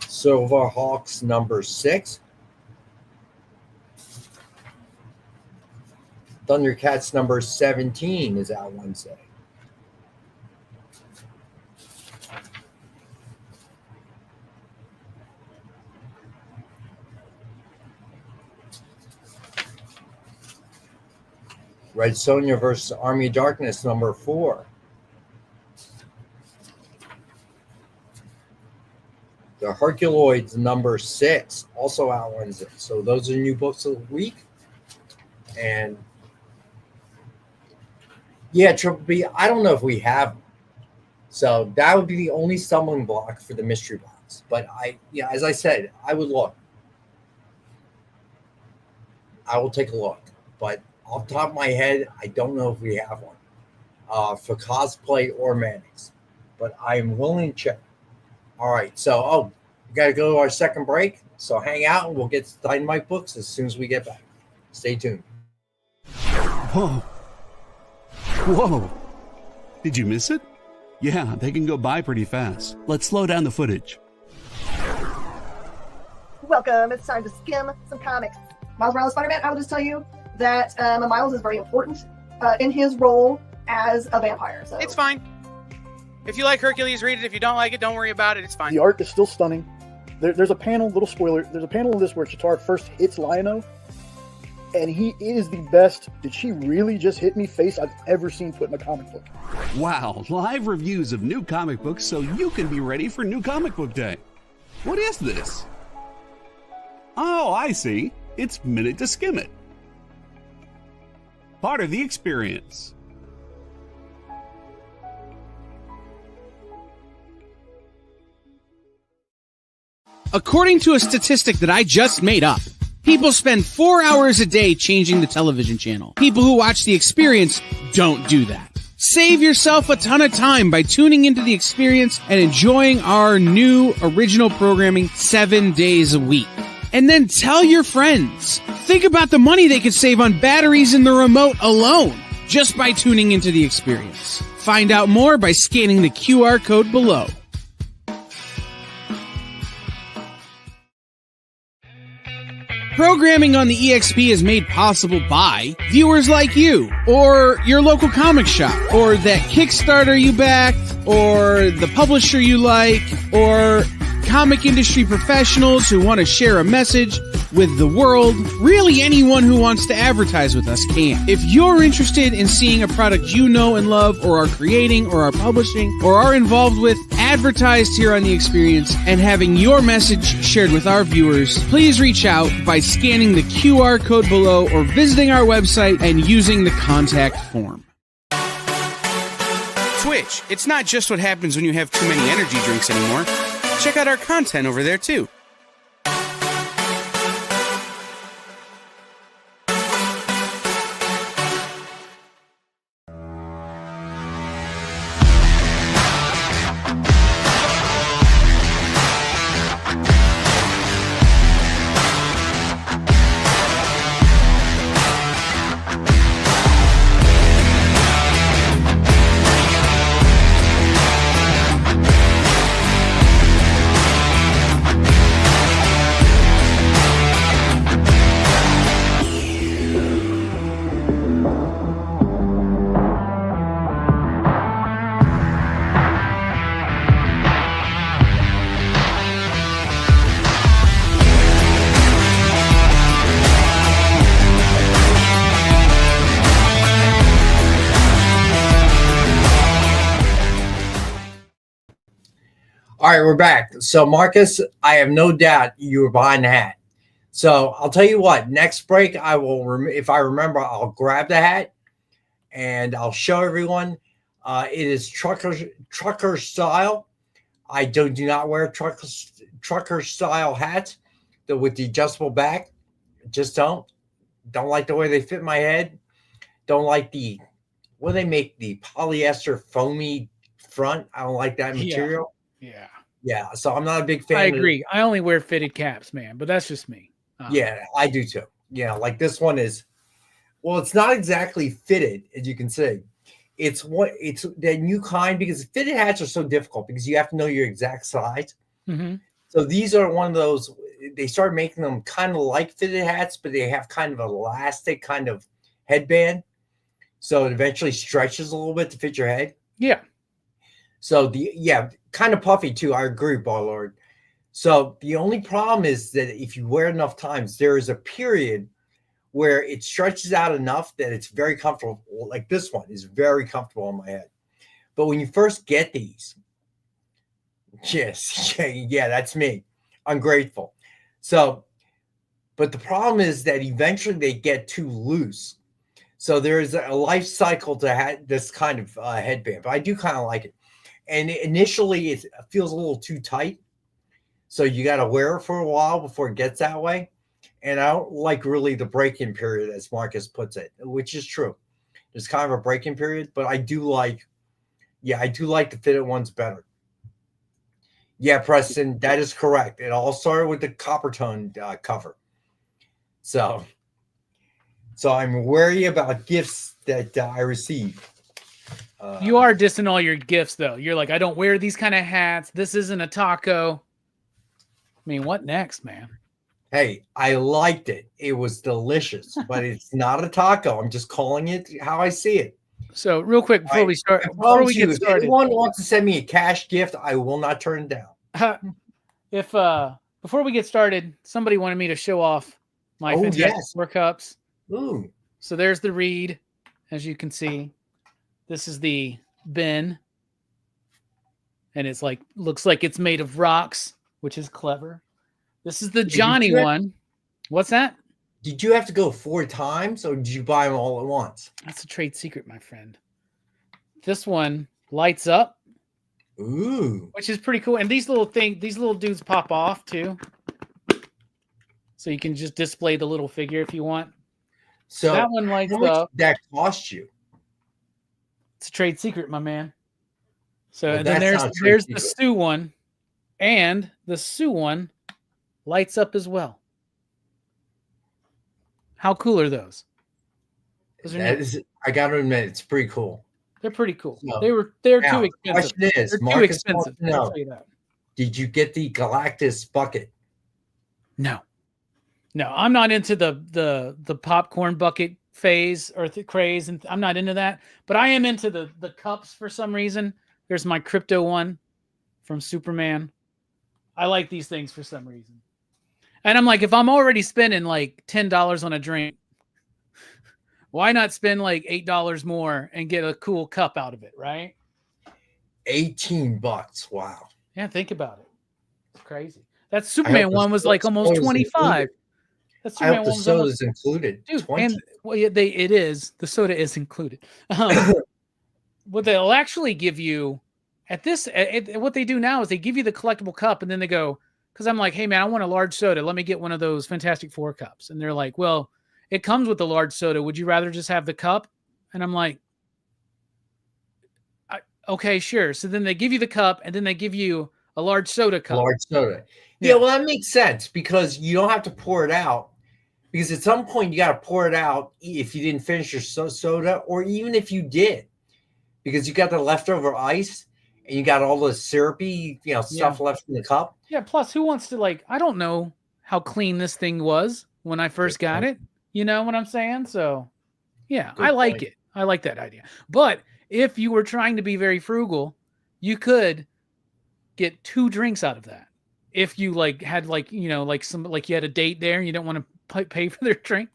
Silverhawks #6. Thundercats #17 is out Wednesday. Red Sonja versus Army of Darkness #4. The Herculoids #6, also out Wednesday. So those are new books of the week. And yeah, Triple B, I don't know if we have them. So that would be the only stumbling block for the mystery box. But as I said, I would look. I will take a look. But off the top of my head, I don't know if we have one for cosplay or Mannix, but I'm willing to check. All right, so we got to go to our second break. So hang out, and we'll get to Dynamite books as soon as we get back. Stay tuned. Whoa. Whoa. Did you miss it? Yeah, they can go by pretty fast. Let's slow down the footage. Welcome. It's time to skim some comics. Miles Morales Spider-Man, I will just tell you that Miles is very important in his role as a vampire. So it's fine. If you like Hercules, read it. If you don't like it, don't worry about it. It's fine. The art is still stunning. There's a panel, little spoiler, there's a panel in this where Chitauri first hits Lion-O, and he is the best "did she really just hit me" face I've ever seen put in a comic book. Wow, live reviews of new comic books so you can be ready for New Comic Book Day. What is this? Oh, I see. It's Minute to Skim It. Part of the experience. According to a statistic that I just made up, people spend 4 hours a day changing the television channel. People who watch The Experience don't do that. Save yourself a ton of time by tuning into The Experience and enjoying our new original programming 7 days a week. And then tell your friends. Think about the money they could save on batteries in the remote alone just by tuning into The Experience. Find out more by scanning the QR code below. Programming on the EXP is made possible by viewers like you, or your local comic shop, or that Kickstarter you backed, or the publisher you like, or comic industry professionals who want to share a message with the world. Really, anyone who wants to advertise with us can. If you're interested in seeing a product you know and love, or are creating, or are publishing, or are involved with, advertised here on The Experience, and having your message shared with our viewers, please reach out by scanning the QR code below or visiting our website and using the contact form. Twitch, it's not just what happens when you have too many energy drinks anymore. Check out our content over there too. All right, we're back. So, Marcus, I have no doubt you were behind the hat. So, I'll tell you what. Next break, I will. If I remember, I'll grab the hat and I'll show everyone. It is trucker style. I do not wear trucker style hats with the adjustable back. Just don't like the way they fit my head. Don't like the what they make, the polyester foamy front. I don't like that material. Yeah. So I'm not a big fan. I agree. I only wear fitted caps, man, but that's just me. Yeah, I do too. Yeah, like this one is. Well, it's not exactly fitted, as you can see. It's the new kind, because fitted hats are so difficult because you have to know your exact size. Mm-hmm. So these are one of those. They started making them kind of like fitted hats, but they have kind of elastic kind of headband, so it eventually stretches a little bit to fit your head. Yeah. So kind of puffy too. I agree, Barlord. So the only problem is that if you wear it enough times, there is a period where it stretches out enough that it's very comfortable. Like this one is very comfortable on my head. But when you first get these, yeah, that's me. Ungrateful. So, but the problem is that eventually they get too loose. So there is a life cycle to have this kind of headband, but I do kind of like it. And initially it feels a little too tight. So you got to wear it for a while before it gets that way. And I don't like really the break-in period, as Marcus puts it, which is true. There's kind of a break-in period, but I do like the fitted ones better. Yeah, Preston, that is correct. It all started with the copper tone cover. So I'm wary about gifts that I receive. You are dissing all your gifts, though. You're like, I don't wear these kind of hats. This isn't a taco. I mean, what next, man? Hey, I liked it. It was delicious, but it's not a taco. I'm just calling it how I see it. So, real quick before we start, if anyone wants to send me a cash gift, I will not turn it down. Before we get started, somebody wanted me to show off my fantastic Four Cups. Ooh. So there's the reed, as you can see. This is the bin, and it's like looks like it's made of rocks, which is clever. This is the Johnny one. What's that? Did you have to go 4 times, or did you buy them all at once? That's a trade secret, my friend. This one lights up. Ooh. which is pretty cool. And these little dudes pop off too. So you can just display the little figure if you want. So that one lights how much up. did that cost you? It's a trade secret, my man. So Well, and then that's not a trade there's the secret. Sue one, and the Sue one lights up as well. How cool are those? Those are That neat. is, I gotta admit, it's pretty cool. They're pretty cool. So, They're now, too expensive. The question is, They're too Marcus expensive. wants to I'll know, tell you that. did you get the Galactus bucket? No, I'm not into the popcorn bucket phase or the craze, and I'm not into that. But I am into the cups for some reason. There's my crypto one from Superman. I like these things for some reason. And I'm like, if I'm already spending like $10 on a drink, why not spend like $8 more and get a cool cup out of it, right? $18. Wow. Yeah, think about it. It's crazy. That Superman the one was like almost soda's 25. That I Superman hope the one was soda almost, is included. dude. 20. And well, yeah, it is. The soda is included. What they'll actually give you at this, what they do now is they give you the collectible cup, and then they go, because I'm like, hey man, I want a large soda. Let me get one of those Fantastic Four cups. And they're like, well, it comes with the large soda. Would you rather just have the cup? And I'm like, okay, sure. So then they give you the cup, and then they give you a large soda cup. Large soda. Yeah, well, that makes sense because you don't have to pour it out. Because at some point you got to pour it out if you didn't finish your soda, or even if you did, because you got the leftover ice and you got all the syrupy, stuff left in the cup. Yeah. Plus, who wants to I don't know how clean this thing was when I first got it. You know what I'm saying? So, yeah, I like it. I like that idea. But if you were trying to be very frugal, you could get 2 drinks out of that. If you had you had a date there and you don't want to pay for their drink.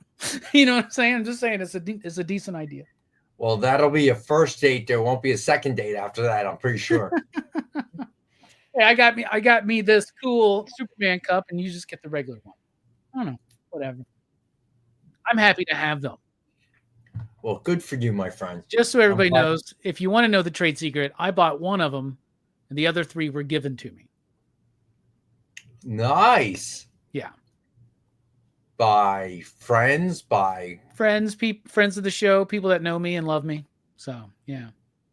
You know what I'm saying? I'm just saying it's a decent idea. Well, that'll be a first date. There won't be a second date after that, I'm pretty sure. Hey, I got me this cool Superman cup, and you just get the regular one. I don't know. Whatever. I'm happy to have them. Well, good for you, my friend. Just so everybody knows, if you want to know the trade secret, I bought one of them, and the other 3 were given to me. Nice. Yeah. By friends, friends of the show, people that know me and love me. So, yeah.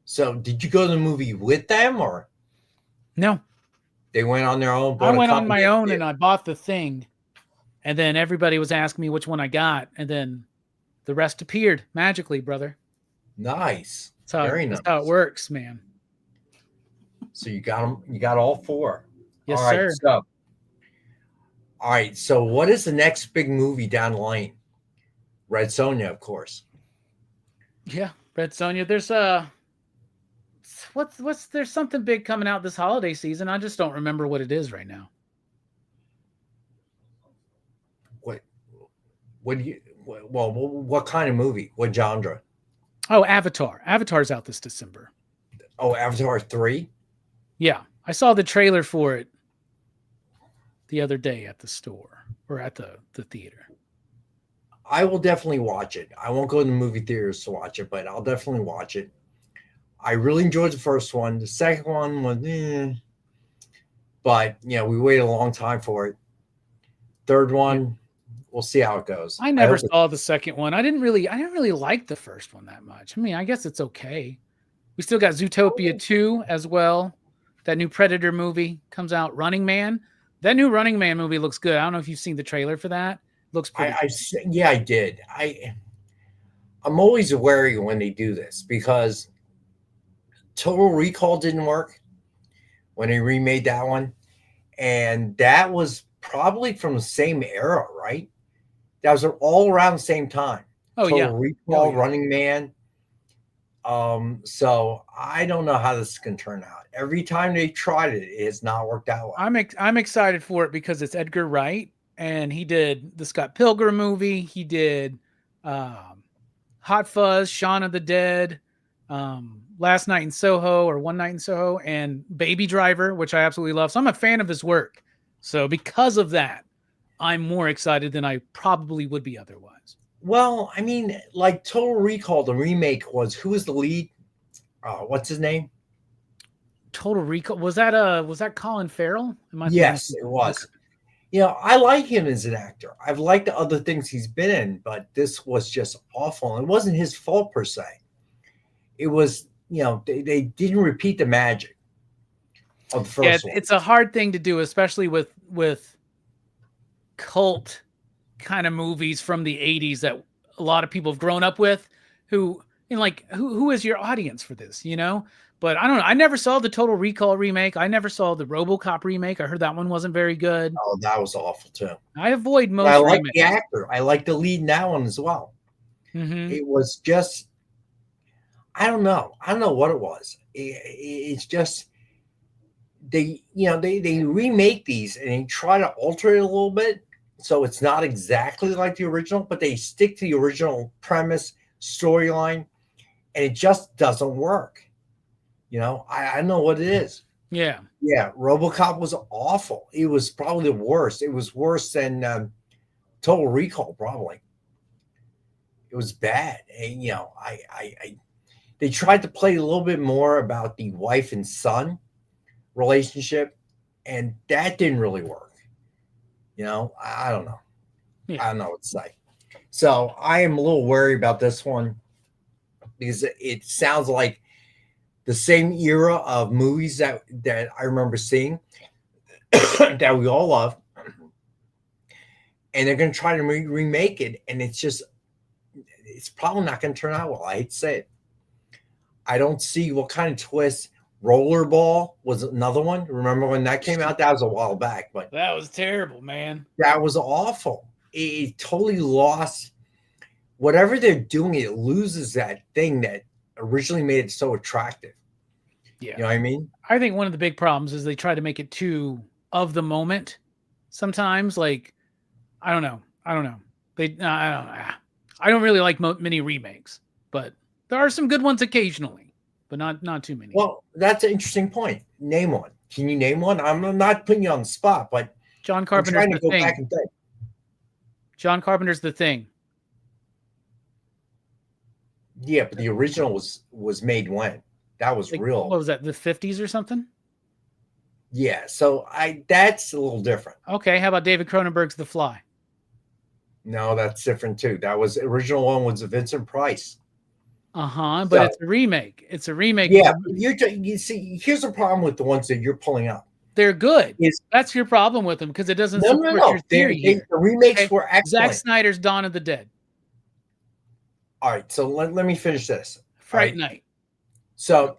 So, did you go to the movie with them, or no? They went on their own. I went on my own, and I bought the thing, and then everybody was asking me which one I got, and then the rest appeared magically, brother. Nice. Very nice. That's how it works, man. So you got them. You got all 4. Yes, all right, sir. All right. So, what is the next big movie down the lane? Red Sonja, of course. Yeah, Red Sonja. There's there's something big coming out this holiday season. I just don't remember what it is right now. What kind of movie? What genre? Oh, Avatar. Avatar's out this December. Oh, Avatar 3? Yeah. I saw the trailer for it the other day at the store or at the theater. I will definitely watch it. I won't go to the movie theaters to watch it, but I'll definitely watch it. I really enjoyed the first one. The second one was, but we waited a long time for it. Third one, we'll see how it goes. I never saw the second one. I didn't really like the first one that much. I mean, I guess it's okay. We still got Zootopia 2 as well. That new Predator movie comes out. Running Man. That new Running Man movie looks good. I don't know if you've seen the trailer for that. It looks pretty cool. Yeah, I did. I'm always wary when they do this because Total Recall didn't work when they remade that one. And that was probably from the same era, right? That was all around the same time. Oh, Total Recall, Running Man. So I don't know how this is going to turn out. Every time they tried it, it has not worked out well. I'm excited for it because it's Edgar Wright, and he did the Scott Pilgrim movie. He did Hot Fuzz, Shaun of the Dead, Last Night in Soho or One Night in Soho, and Baby Driver, which I absolutely love. So I'm a fan of his work. So because of that, I'm more excited than I probably would be otherwise. Well, I mean, like Total Recall, the remake was, who was the lead? What's his name? Total Recall. Was that Colin Farrell? Yes, it was. You know, I like him as an actor. I've liked the other things he's been in, but this was just awful. And it wasn't his fault per se. It was, you know, they didn't repeat the magic of the first one. It's a hard thing to do, especially with cult kind of movies from the 80s that a lot of people have grown up with, who is your audience for this, you know? But I don't know. I never saw the Total Recall remake. I never saw the RoboCop remake. I heard that one wasn't very good. Oh, that was awful too. I avoid most. I like the actor. I like the lead in that one as well. Mm-hmm. It was just, I don't know what it was. It's just they remake these and they try to alter it a little bit, so it's not exactly like the original, but they stick to the original premise, storyline, and it just doesn't work. You know, I don't know what it is. Yeah. RoboCop was awful. It was probably the worst. It was worse than Total Recall, probably. It was bad. And, you know, they tried to play a little bit more about the wife and son relationship, and that didn't really work. You know, I don't know. I don't know what to say. So I am a little wary about this one because it sounds like the same era of movies that I remember seeing that we all love, and they're going to try to remake it, and it's probably not going to turn out well. I hate to say it. I don't see what kind of twist. Rollerball was another one. Remember when that came out? That was a while back, but that was terrible, man. That was awful. It totally lost whatever they're doing. It loses that thing that originally made it so attractive. Yeah. You know what I mean? I think one of the big problems is they try to make it too of the moment. Sometimes, like, I don't know. I don't really like many remakes, but there are some good ones occasionally, but not too many. Well, that's an interesting point. Name one. Can you name one? I'm not putting you on the spot, but John Carpenter's The Thing. John Carpenter's The Thing. Yeah, but the original was made when? That was real. What was that? The 50s or something? Yeah, so that's a little different. Okay, how about David Cronenberg's The Fly? No, that's different too. That was original one was Vincent Price. But it's a remake. It's a remake. Yeah, you see, here's the problem with the ones that you're pulling up. They're good. That's your problem with them because it doesn't support your theory. The remakes were excellent. Zack Snyder's Dawn of the Dead. All right, so let me finish this. Fright Night. So,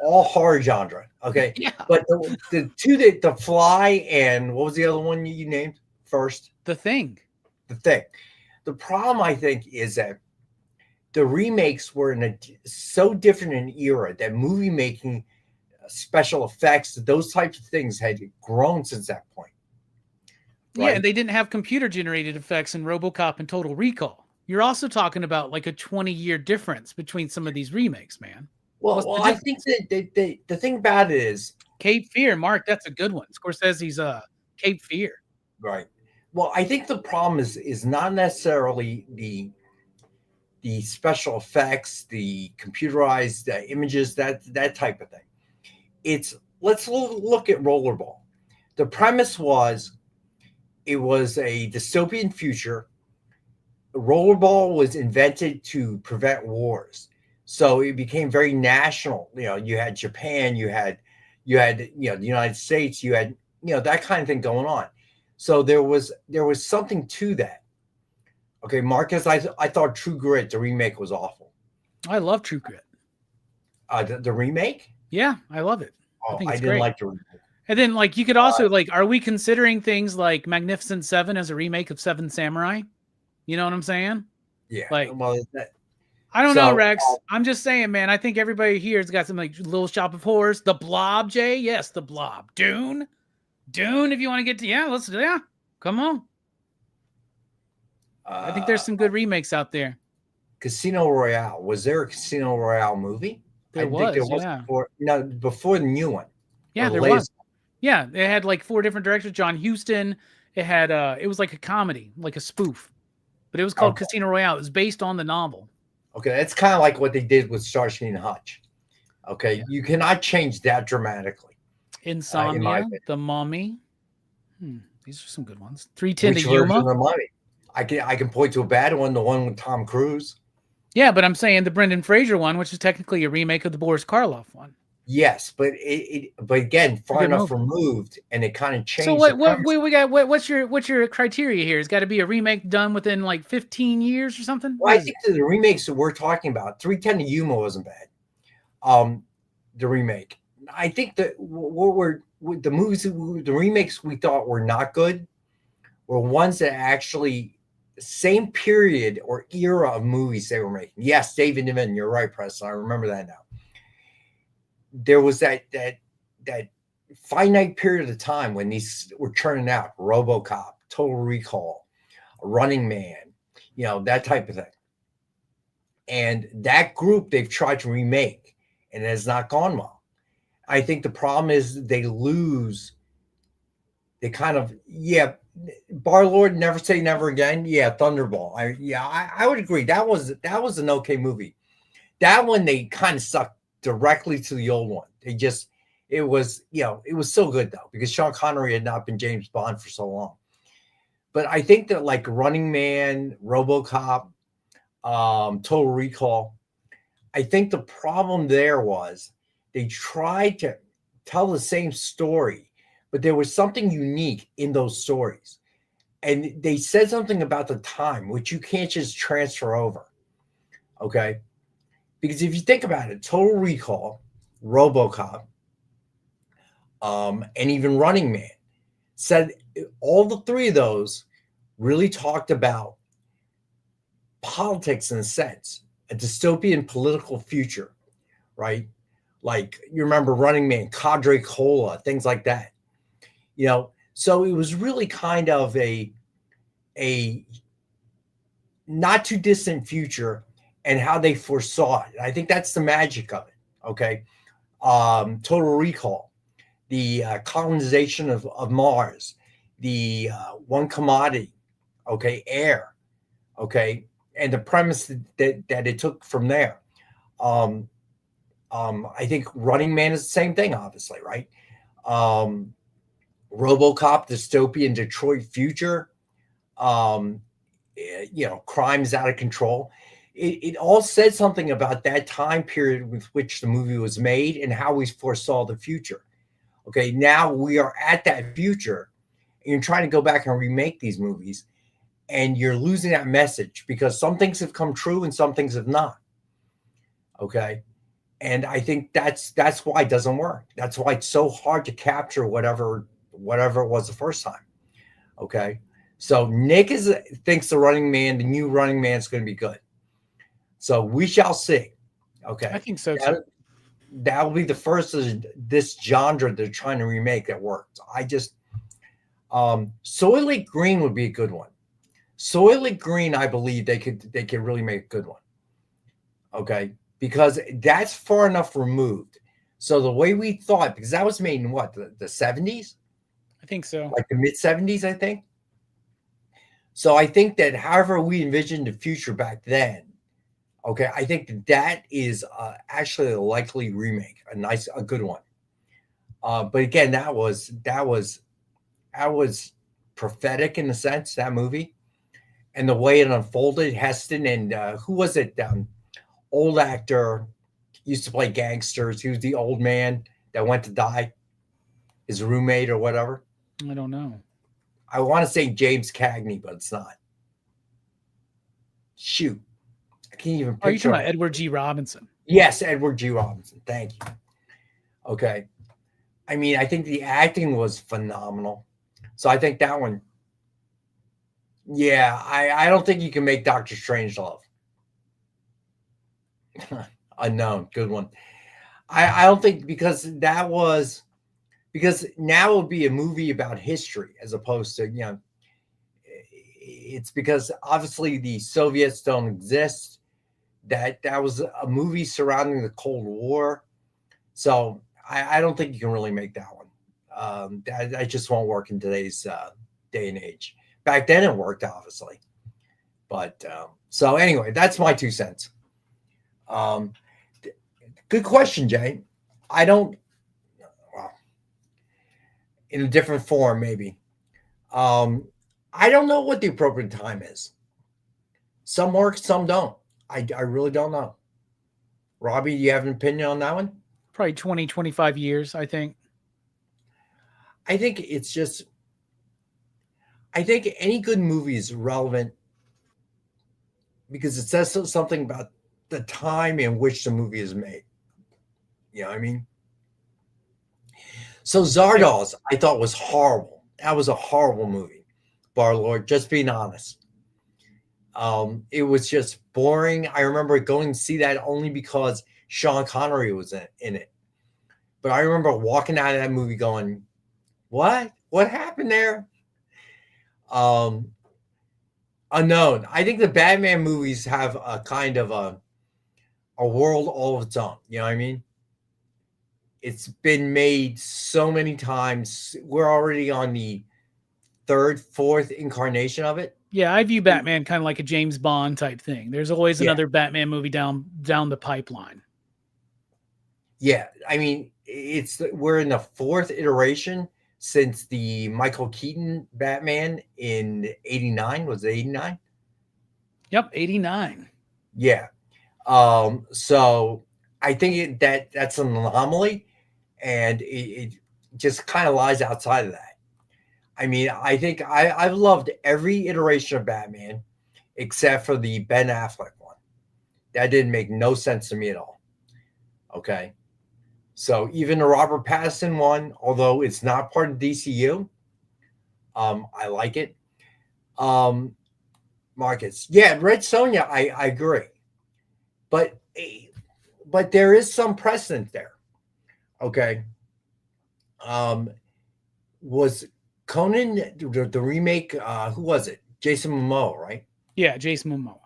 all horror genre, okay? Yeah. But the two that The Fly and what was the other one you named first? The Thing. The Thing. The problem, I think, is that the remakes were so different an era that movie making, special effects, those types of things had grown since that point. Right? Yeah, and they didn't have computer-generated effects in RoboCop and Total Recall. You're also talking about like a 20-year difference between some of these remakes, man. Well, I think that the thing about it is Cape Fear, Mark. That's a good one. Scorsese's Cape Fear. Right. Well, I think the problem is not necessarily the special effects, the computerized images, that type of thing. Let's look at Rollerball. The premise was it was a dystopian future. Rollerball was invented to prevent wars, so it became very national. You know, you had Japan, you had the United States, you had that kind of thing going on. So there was something to that. Okay, Marcus, I thought True Grit, the remake, was awful. I love True Grit. The remake? Yeah, I love it. Oh, I didn't like the remake. And then, like, you could also are we considering things like Magnificent Seven as a remake of Seven Samurai? You know what I'm saying? Yeah. Like, I don't know, Rex. I'm just saying, man. I think everybody here has got some like Little Shop of Horrors. The Blob, Jay. Yes, The Blob. Dune. If you want to get to come on. I think there's some good remakes out there. Casino Royale. Was there a Casino Royale movie? There was. Before the new one. Yeah, there was. Yeah, it had like 4 different directors. John Huston. It had it was like a comedy, like a spoof. But it was called Casino Royale. It was based on the novel. Okay, that's kind of like what they did with Starsky and Hutch. Okay, you cannot change that dramatically. Insomnia, The Mummy. These are some good ones. 310 Which to version Yuma. of The Mummy? I can point to a bad one, the one with Tom Cruise. Yeah, but I'm saying the Brendan Fraser one, which is technically a remake of the Boris Karloff one. Yes, but but again, far good enough movie. removed, and it kind of changed. So the what premise. we got? What's your criteria here? It's got to be a remake done within like 15 years or something. Well, I think that the remakes that we're talking about, 310 to Yuma wasn't bad. The remake. I think that the movies, the remakes we thought were not good, were ones that actually same period or era of movies they were making. Yes, David Niven, you're right, Preston. I remember that now. There was that finite period of time when these were churning out. RoboCop, Total Recall, Running Man, that type of thing. And that group they've tried to remake, and it has not gone well. I think the problem is they lose. They kind of, Bar-Lord, Never Say Never Again. Yeah, Thunderball. I would agree. That was an okay movie. That one they kind of stuck directly to the old one. It was so good though, because Sean Connery had not been James Bond for so long. But I think that like Running Man, RoboCop, Total Recall, I think the problem there was they tried to tell the same story, but there was something unique in those stories. And they said something about the time, which you can't just transfer over. Okay. Because if you think about it, Total Recall, RoboCop, and even Running Man said all the three of those really talked about politics in a sense, a dystopian political future, right? Like you remember Running Man, Cadre Cola, things like that. So it was really kind of a not too distant future and how they foresaw it. I think that's the magic of it. Okay. Total Recall, the colonization of Mars, the one commodity, okay, air, okay, and the premise that it took from there. I think Running Man is the same thing, obviously, right? RoboCop, dystopian Detroit future, crime's out of control. It all said something about that time period with which the movie was made and how we foresaw the future. Okay, now we are at that future, and you're trying to go back and remake these movies, and you're losing that message because some things have come true and some things have not. Okay, and I think that's why it doesn't work. That's why it's so hard to capture whatever it was the first time. Okay, so Nick thinks the new Running Man is going to be good. So we shall see. Okay, I think so too. That will be the first of this genre they're trying to remake that works. Soylent Green would be a good one. Soylent Green, I believe they could really make a good one. Okay, because that's far enough removed. So the way we thought, because that was made in what, the 70s? I think so. Like the mid 70s, I think. So I think that however we envisioned the future back then, okay, I think that is actually a likely remake, a good one. But again, that was prophetic in the sense, that movie, and the way it unfolded. Heston and who was it? Old actor, used to play gangsters. He was the old man that went to die, his roommate or whatever. I don't know. I want to say James Cagney, but it's not. Shoot. I can't even picture. Are you talking about Edward G. Robinson? Yes, Edward G. Robinson. Thank you. Okay. I mean, I think the acting was phenomenal. So I think that one. Yeah, I don't think you can make Doctor Strangelove. Unknown. Good one. I don't think because now it would be a movie about history as opposed to, it's because obviously the Soviets don't exist. That was a movie surrounding the Cold War. So I don't think you can really make that one. That just won't work in today's day and age. Back then it worked, obviously. But so anyway, that's my 2 cents. Good Good question, Jay. I don't. Well, in a different form, maybe. I don't know what the appropriate time is. Some work, some don't. I really don't know. Robbie, do you have an opinion on that one? Probably 20, 25 years, I think. I think it's just. I think any good movie is relevant because it says something about the time in which the movie is made. You know what I mean? So Zardoz, I thought was horrible. That was a horrible movie. Barlord, just being honest. It was just boring. I remember going to see that only because Sean Connery was in it. But I remember walking out of that movie going, what? What happened there? Unknown. I think the Batman movies have a kind of a world all of its own. You know what I mean? It's been made so many times. We're already on the third, fourth incarnation of it. Yeah, I view Batman kind of like a James Bond type thing. There's always another Batman movie down the pipeline. Yeah, I mean, we're in the fourth iteration since the Michael Keaton Batman in 89. Was it 89? Yep, 89. Yeah. So I think that's an anomaly, and it just kind of lies outside of that. I mean, I think I've loved every iteration of Batman except for the Ben Affleck one. That didn't make no sense to me at all. Okay. So even the Robert Pattinson one, although it's not part of DCU, I like it. Marcus, yeah, Red Sonja, I agree, but there is some precedent there. Okay. Was Conan the remake? Who was it? Jason Momoa, right? Yeah, Jason Momoa.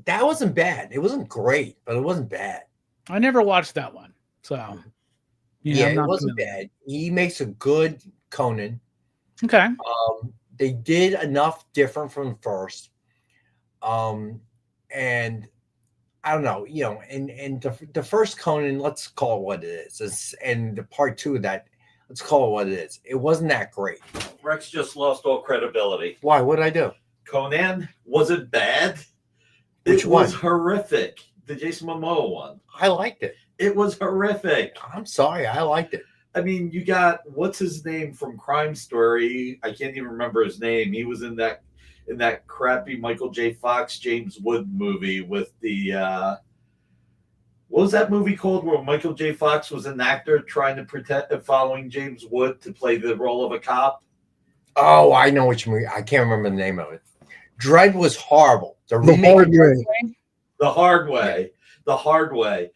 That wasn't bad. It wasn't great, but it wasn't bad. I never watched that one, so yeah, it wasn't bad. He makes a good Conan. Okay. They did enough different from the first, and I don't know, you know, and the first Conan, let's call it what it is, and the part two of that, let's call it what it is. It wasn't that great. Rex just lost all credibility. Why? What did I do? Conan wasn't bad. Which it one? Was horrific. The Jason Momoa one. I liked it. It was horrific. I'm sorry, I liked it. I mean, you got what's his name from Crime Story? I can't even remember his name. He was in that crappy Michael J. Fox James Wood movie with the what was that movie called where Michael J. Fox was an actor trying to pretend following James Wood to play the role of a cop? Oh, I know which movie. I can't remember the name of it. Dread was horrible. The Hard Way. The Hard Way. The Hard Way.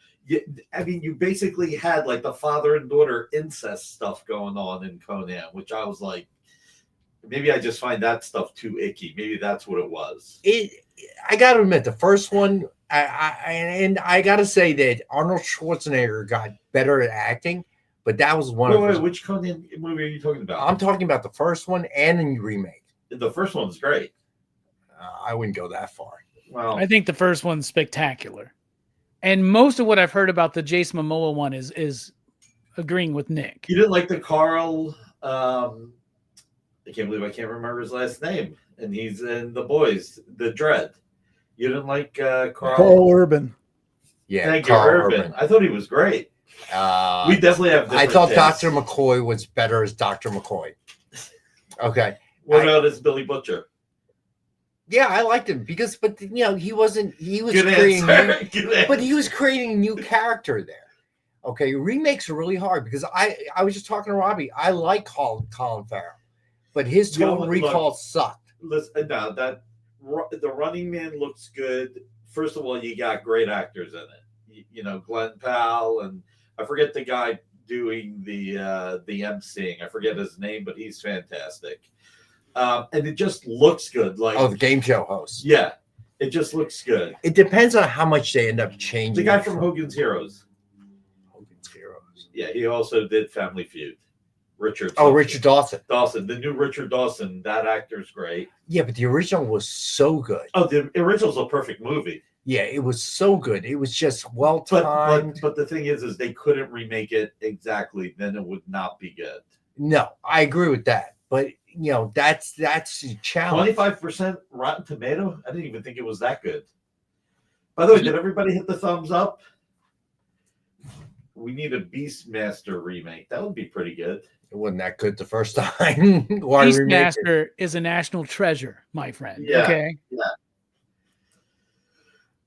I mean, you basically had like the father and daughter incest stuff going on in Conan, which I was like, maybe I just find that stuff too icky. Maybe that's what it was. I got to admit, the first one, I got to say that Arnold Schwarzenegger got better at acting, but that was one of Wait, which Conan movie are you talking about? I'm talking about the first one and the remake. The first one's great. I wouldn't go that far. Well, I think the first one's spectacular. And most of what I've heard about the Jason Momoa one is agreeing with Nick. You didn't like the Carl, I can't believe I can't remember his last name. And he's in The Boys, The Dread. You didn't like Carl Urban. Yeah, thank you, Urban. I thought he was great. We definitely have I thought tastes. Dr. McCoy was better as Dr. McCoy. Okay. What about as Billy Butcher? Yeah, I liked him but you know, he was Good creating answer. but he was creating a new character there. Okay, remakes are really hard because I was just talking to Robbie. I like Colin Farrell, but his Total Recall sucked. Listen, no, the Running Man looks good. First of all, you got great actors in it. You know, Glenn Powell, and I forget the guy doing the emceeing. I forget his name, but he's fantastic. And it just looks good. Like the game show host. Yeah, it just looks good. It depends on how much they end up changing. The guy from Hogan's Heroes. Hogan's Heroes. Yeah, he also did Family Feud. Richard Dawson. Dawson, the new Richard Dawson. That actor's great. Yeah, but the original was so good. Oh, the original's a perfect movie. Yeah, it was so good. It was just well timed. But the thing is they couldn't remake it exactly. Then it would not be good. No, I agree with that. But that's the challenge. 25% Rotten Tomato. I didn't even think it was that good. By the way, did everybody hit the thumbs up? We need a Beastmaster remake. That would be pretty good. It wasn't that good the first time. Beastmaster is a national treasure, my friend. Yeah. Okay. Yeah.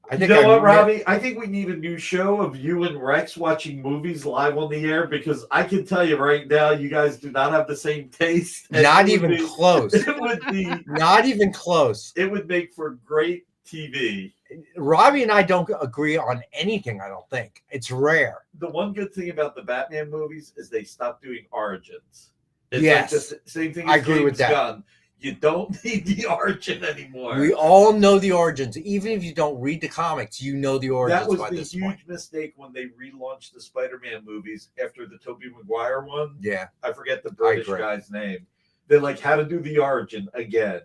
I think you know what, Robbie? I think we need a new show of you and Rex watching movies live on the air, because I can tell you right now, you guys do not have the same taste. Not even close. It would be not even close. It would make for great TV. Robbie and I don't agree on anything, I don't think. It's rare. The one good thing about the Batman movies is they stopped doing origins. It's yes. like the same thing as I agree with that. Gunn. You don't need the origin anymore. We all know the origins. Even if you don't read the comics, you know the origins. That was by the this huge point. mistake when they relaunched the Spider-Man movies after the Tobey Maguire one. Yeah. I forget the British guy's name. They had to do the origin again.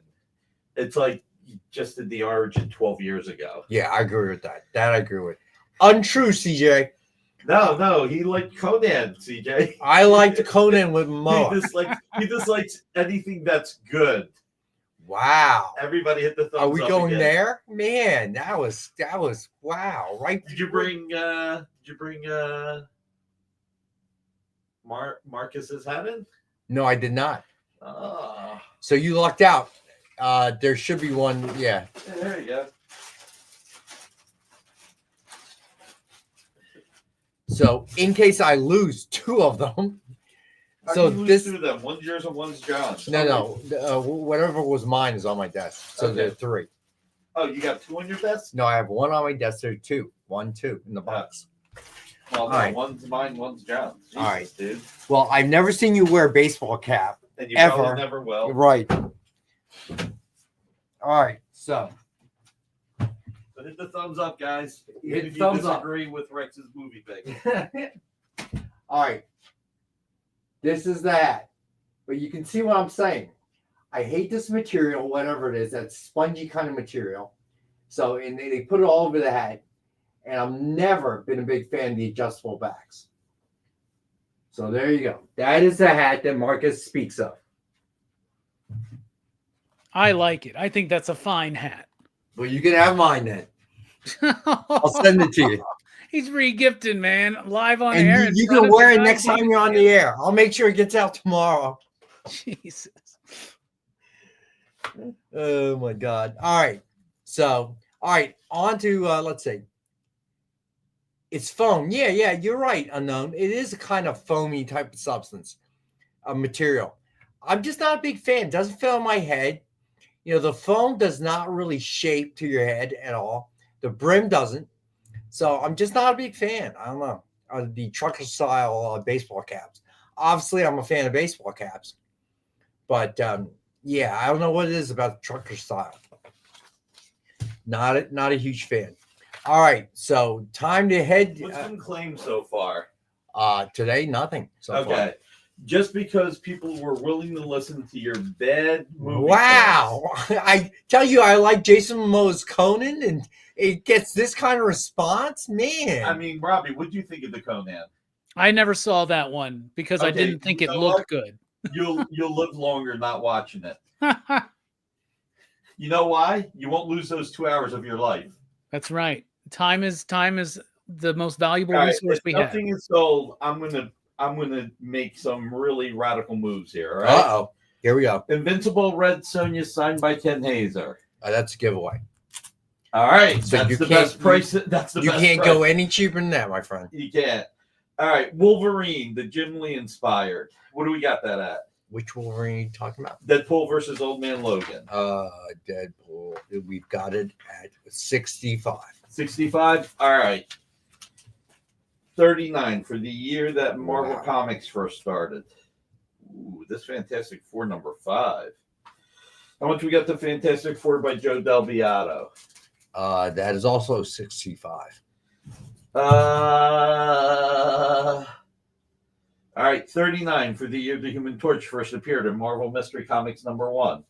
It's like you just did the origin 12 years ago. Yeah, I agree with that. That I agree with. Untrue, CJ. No, he liked Conan, CJ. I liked Conan with Moa. He dislikes anything that's good. Wow. Everybody hit the thumbs up. Are we going again. there? Man, that was wow. Right. Did you bring Marcus's hat in? No, I did not. Oh. So you lucked out. There should be one. Yeah. There you go. So in case I lose two of them, How so do you lose this two of them? One's yours and one's John's. no, whatever was mine is on my desk. So there are three. Oh, you got two on your desk? No, I have one on my desk. There are two. 1, 2 in the box. Well, no, right. One's mine, one's John's. Jesus, All right, dude. Well, I've never seen you wear a baseball cap. And you ever. probably never will. Right. All right. So hit the thumbs up, guys. Even if you thumbs up. disagree with Rex's movie pick. all right. This is the hat. But you can see what I'm saying. I hate this material, whatever it is, that spongy kind of material. So and they put it all over the hat. And I've never been a big fan of the adjustable backs. So there you go. That is the hat that Marcus speaks of. I like it. I think that's a fine hat. Well, you can have mine then. I'll send it to you. He's re-gifted, man. Live on And air. you can wear it next time you're on the air. I'll make sure it gets out tomorrow. Jesus. Oh my God. All right. So, all right. On to let's see. It's foam. Yeah, you're right, Unknown. It is a kind of foamy type of substance, a material. I'm just not a big fan. It doesn't fit on my head. The foam does not really shape to your head at all. The brim doesn't. So I'm just not a big fan. I don't know. The trucker style baseball caps. Obviously, I'm a fan of baseball caps. But, yeah, I don't know what it is about the trucker style. Not a huge fan. All right, so time to head. What's been claimed so far? Today, nothing. So okay. far. Just because people were willing to listen to your bad movie. Wow. I tell you, I like Jason Momoa's Conan, and it gets this kind of response. Man. I mean, Robbie, what do you think of the Conan? I never saw that one because I didn't think it looked good. You'll live longer not watching it. You know why? You won't lose those 2 hours of your life. That's right. Time is the most valuable resource we have. Nothing is sold. I'm gonna make some really radical moves here. All right. Uh-oh. Here we go. Invincible Red Sonja signed by Ken Hazer. That's a giveaway. All right. So that's the best price. That's the you best can't price. go any cheaper than that, my friend. You can't. All right. Wolverine, the Jim Lee inspired. What do we got that at? Which Wolverine are you talking about? Deadpool versus Old Man Logan. Deadpool. We've got it at 65. 65. All right. 39 for the year that Marvel Comics first started. Ooh, this Fantastic Four number 5. How much we got the Fantastic Four by Joe Del Beato? That is also 65. All right, 39 for the year the Human Torch first appeared in Marvel Mystery Comics number 1.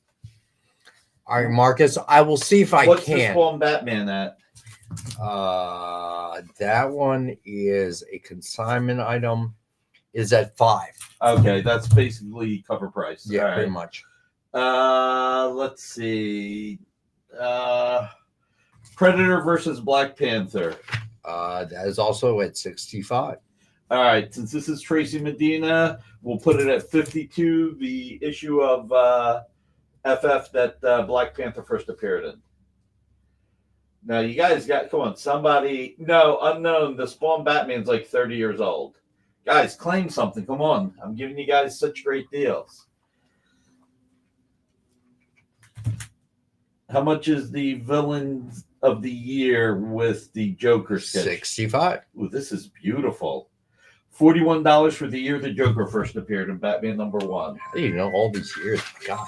All right, Marcus, I will see if I What's can. the Spawn Batman at? That one is a consignment item. Is at $5. Okay, that's basically cover price. Yeah, All pretty right. much. Let's see. Predator versus Black Panther. That is also at $65. All right, since this is Tracy Medina, we'll put it at 52, the issue of FF that Black Panther first appeared in. Now, you guys come on, somebody, no, unknown, the Spawn Batman's like 30 years old. Guys, claim something, come on. I'm giving you guys such great deals. How much is the Villain of the Year with the Joker sketch? $65. Ooh, this is beautiful. $41 for the year the Joker first appeared in Batman #1. How do you know all these years? My God.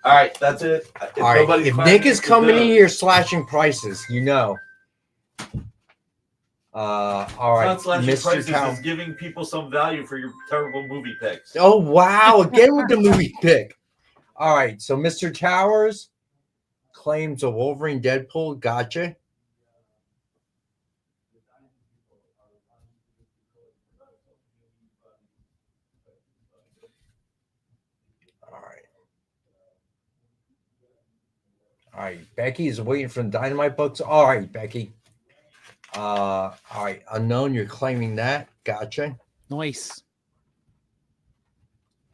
All right, that's it. All right, if Nick is coming in here slashing prices, you know. All right, Not slashing Mr. prices, Town. is giving people some value for your terrible movie picks. Oh, wow. Again with the movie pick. All right, so Mr. Towers claims a Wolverine Deadpool. Gotcha. All right, Becky is waiting for the Dynamite books. All right, Becky. All right, Unknown, you're claiming that. Gotcha. Nice.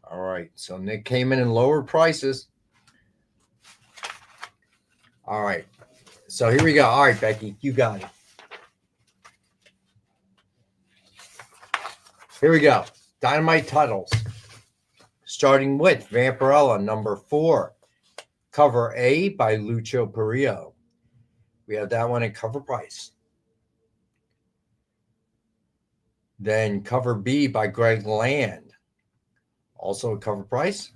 All right, so Nick came in lower prices. All right, so here we go. All right, Becky, you got it. Here we go. Dynamite titles. Starting with Vampirella, #4. Cover A by Lucio Perillo. We have that one at cover price. Then cover B by Greg Land. Also at cover price.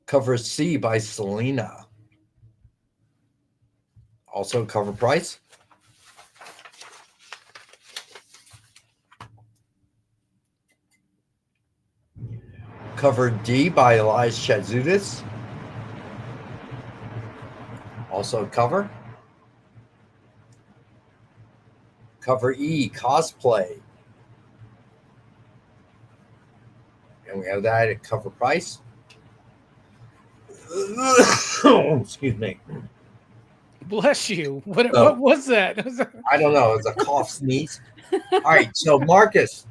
Cover C by Selena. Also at cover price. Cover D by Elias Chazoudis. Also cover. Cover E, Cosplay. And we have that at cover price. Excuse me. Bless you. What Oh. what was that? I don't know. It's a cough sneeze. All right. So, Marcus,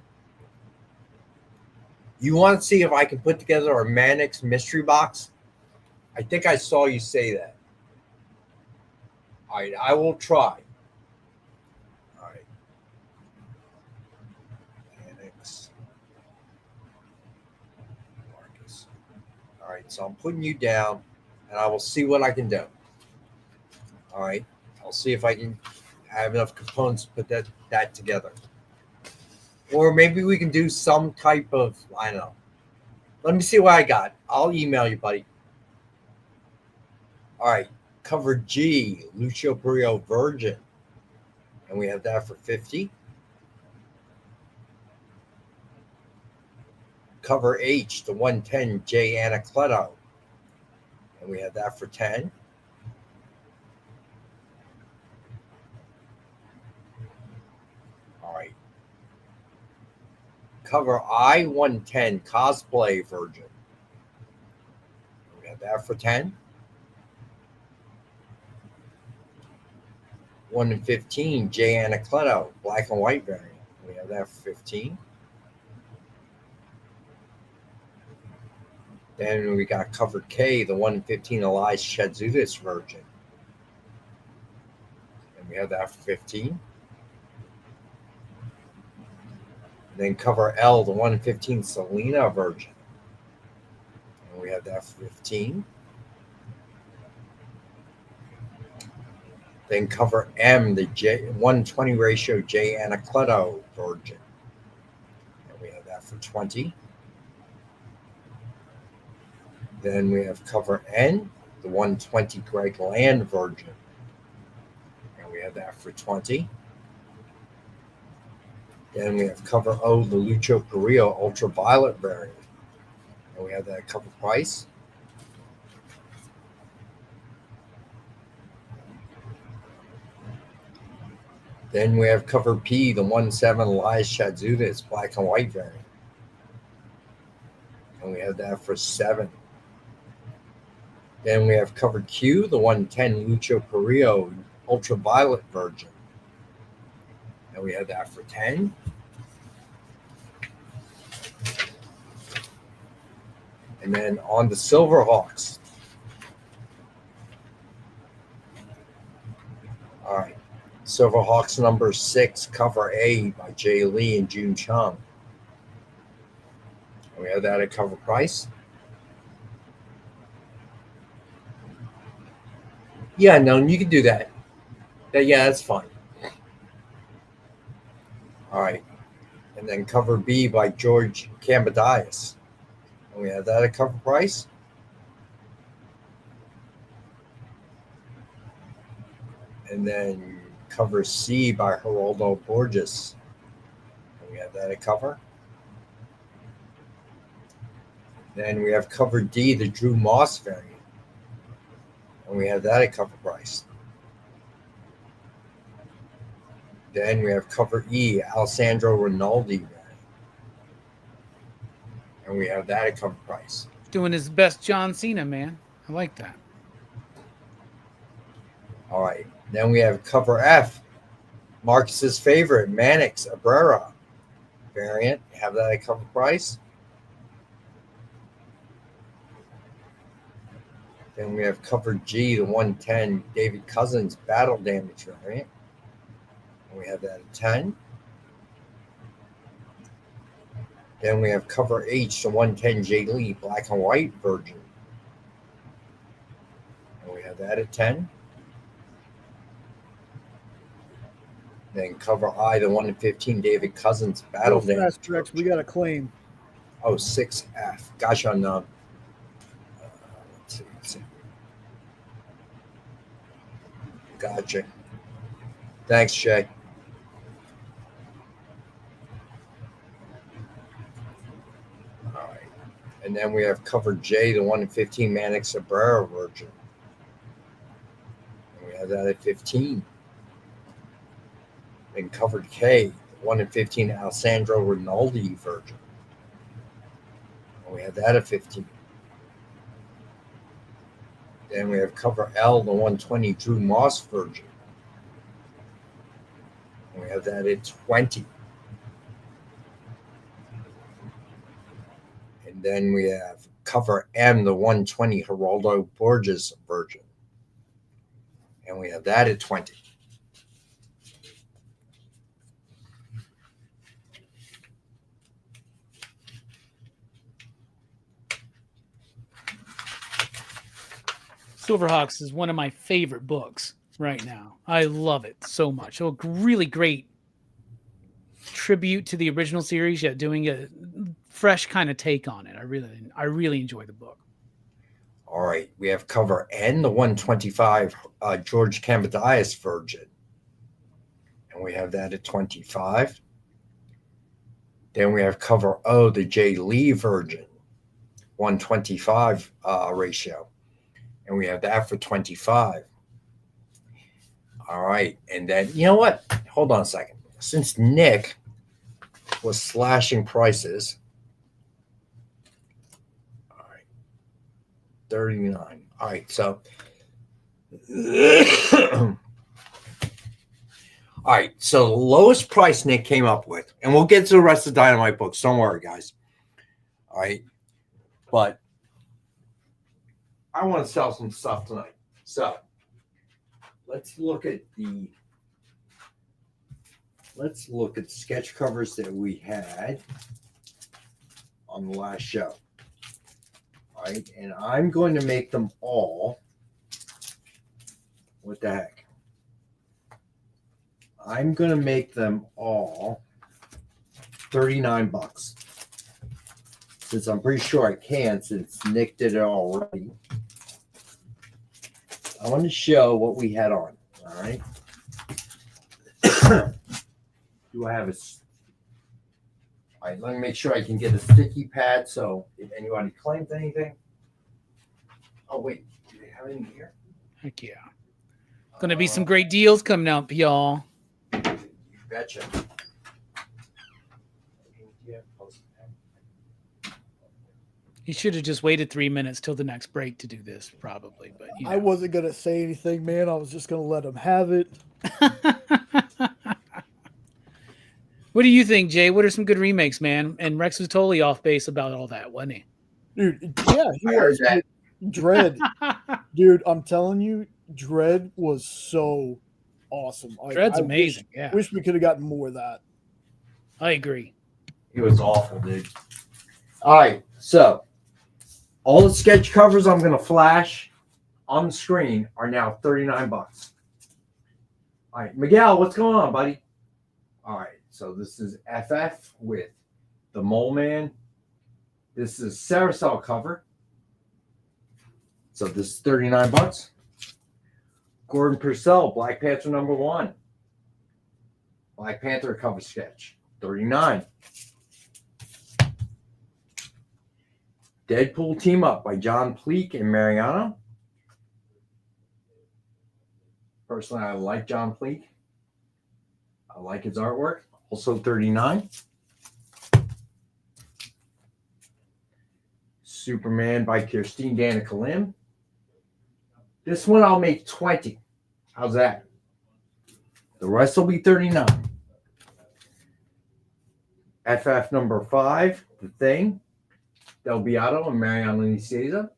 you want to see if I can put together a Mannix mystery box? I think I saw you say that. All right. I will try. All right. Mannix. Marcus. All right. So I'm putting you down, and I will see what I can do. All right. I'll see if I can have enough components to put that together. Or maybe we can do some type of, I don't know. Let me see what I got. I'll email you, buddy. All right. Cover G, Lucio Perillo Virgin. And we have that for $50. Cover H, the 110 J Anacleto. And we have that for $10. All right. Cover I-110 Cosplay Virgin. We have that for $10. 1 in 15 J Anacleto black and white variant. We have that for $15. Then we got cover K, the 1 in 15 Elias Chazoudis Virgin. And we have that for $15. Then cover L, the 1 in 15 Selena Virgin. And we have that for $15. Then cover M, the 120 ratio J Anacleto Virgin. And we have that for $20. Then we have cover N, the 120 Greg Land Virgin. And we have that for $20. Then we have cover O, the Lucio Perillo Ultraviolet variant. And we have that cover price. Then we have cover P, the 1/7 Elias Chazuda. It's black and white variant. And we have that for $7. Then we have cover Q, the 110 Lucho Carrillo ultraviolet version. And we have that for $10. And then on the Silverhawks. All right. Silverhawks number 6, cover A by Jay Lee and June Chung. And we have that at cover price. Yeah, no, you can do that. Yeah, that's fine. All right. And then cover B by George Cambadias. And we have that at cover price. And then cover C by Geraldo Borges. And we have that at cover. Then we have cover D, the Drew Moss variant. And we have that at cover price. Then we have cover E, Alessandro Rinaldi variant. And we have that at cover price. Doing his best John Cena, man. I like that. All right. Then we have cover F, Marcus's favorite, Mannix Abrera variant. Have that at cover price. Then we have cover G, the 110 David Cousins battle damage variant. And we have that at 10. Then we have cover H, the 110 Jay Lee black and white version. And we have that at 10. Then cover I, the 1-15 David Cousins battle Real damage. fast, Rex, we got a claim. Oh, 6F. Gosh, on let's see. Gotcha. Thanks, Shay. All right. And then we have cover J, the 1-15 Mannix Abrera version. And we have that at 15. And covered K, 1-15 Alessandro Rinaldi version. And we have that at 15. Then we have cover L, the 120 Drew Moss version. And we have that at 20. And then we have cover M, the 120 Geraldo Borges version. And we have that at 20. Silverhawks is one of my favorite books right now. I love it so much. A really great tribute to the original series, yet doing a fresh kind of take on it. I really enjoy the book. All right, we have cover N, the 125 George Cambadias version. And we have that at 25. Then we have cover O, the Jay Lee version, 125 ratio. And we have that for 25. All right. And then, you know what? Hold on a second. Since Nick was slashing prices, all right, 39. All right. So, all right. So the lowest price Nick came up with, and we'll get to the rest of the Dynamite books. Don't worry, guys. All right. But I want to sell some stuff tonight. So let's look at sketch covers that we had on the last show. All right, and I'm going to make them all. What the heck? I'm going to make them all $39. Since I'm pretty sure I can, since Nick did it already. I want to show what we had on. All right. Do I have a? All right. Let me make sure I can get a sticky pad. So if anybody claims anything. Oh wait, do they have it in here? Heck yeah! Going to be some great deals coming up, y'all. betcha. He should have just waited 3 minutes till the next break to do this, probably. But I wasn't gonna say anything, man. I was just gonna let him have it. What do you think, Jay? What are some good remakes, man? And Rex was totally off base about all that, wasn't he? Dude, yeah, he was. that. Dread. Dude, I'm telling you, Dread was so awesome. Dread's amazing. Yeah. Wish we could have gotten more of that. I agree. It was awful, dude. All right, so all the sketch covers I'm going to flash on the screen are now $39. All right, Miguel, what's going on, buddy? All right, so this is FF with the Mole Man. This is Carousel cover. So this is $39. Gordon Purcell, Black Panther #1. Black Panther cover sketch, $39. Deadpool Team Up by John Pleak and Mariano. Personally, I like John Pleak. I like his artwork. Also $39. Superman by Kirstine Danica Lim. This one I'll make 20. How's that? The rest will be 39. FF #5, The Thing. Del Beato and Mariano Nicieza.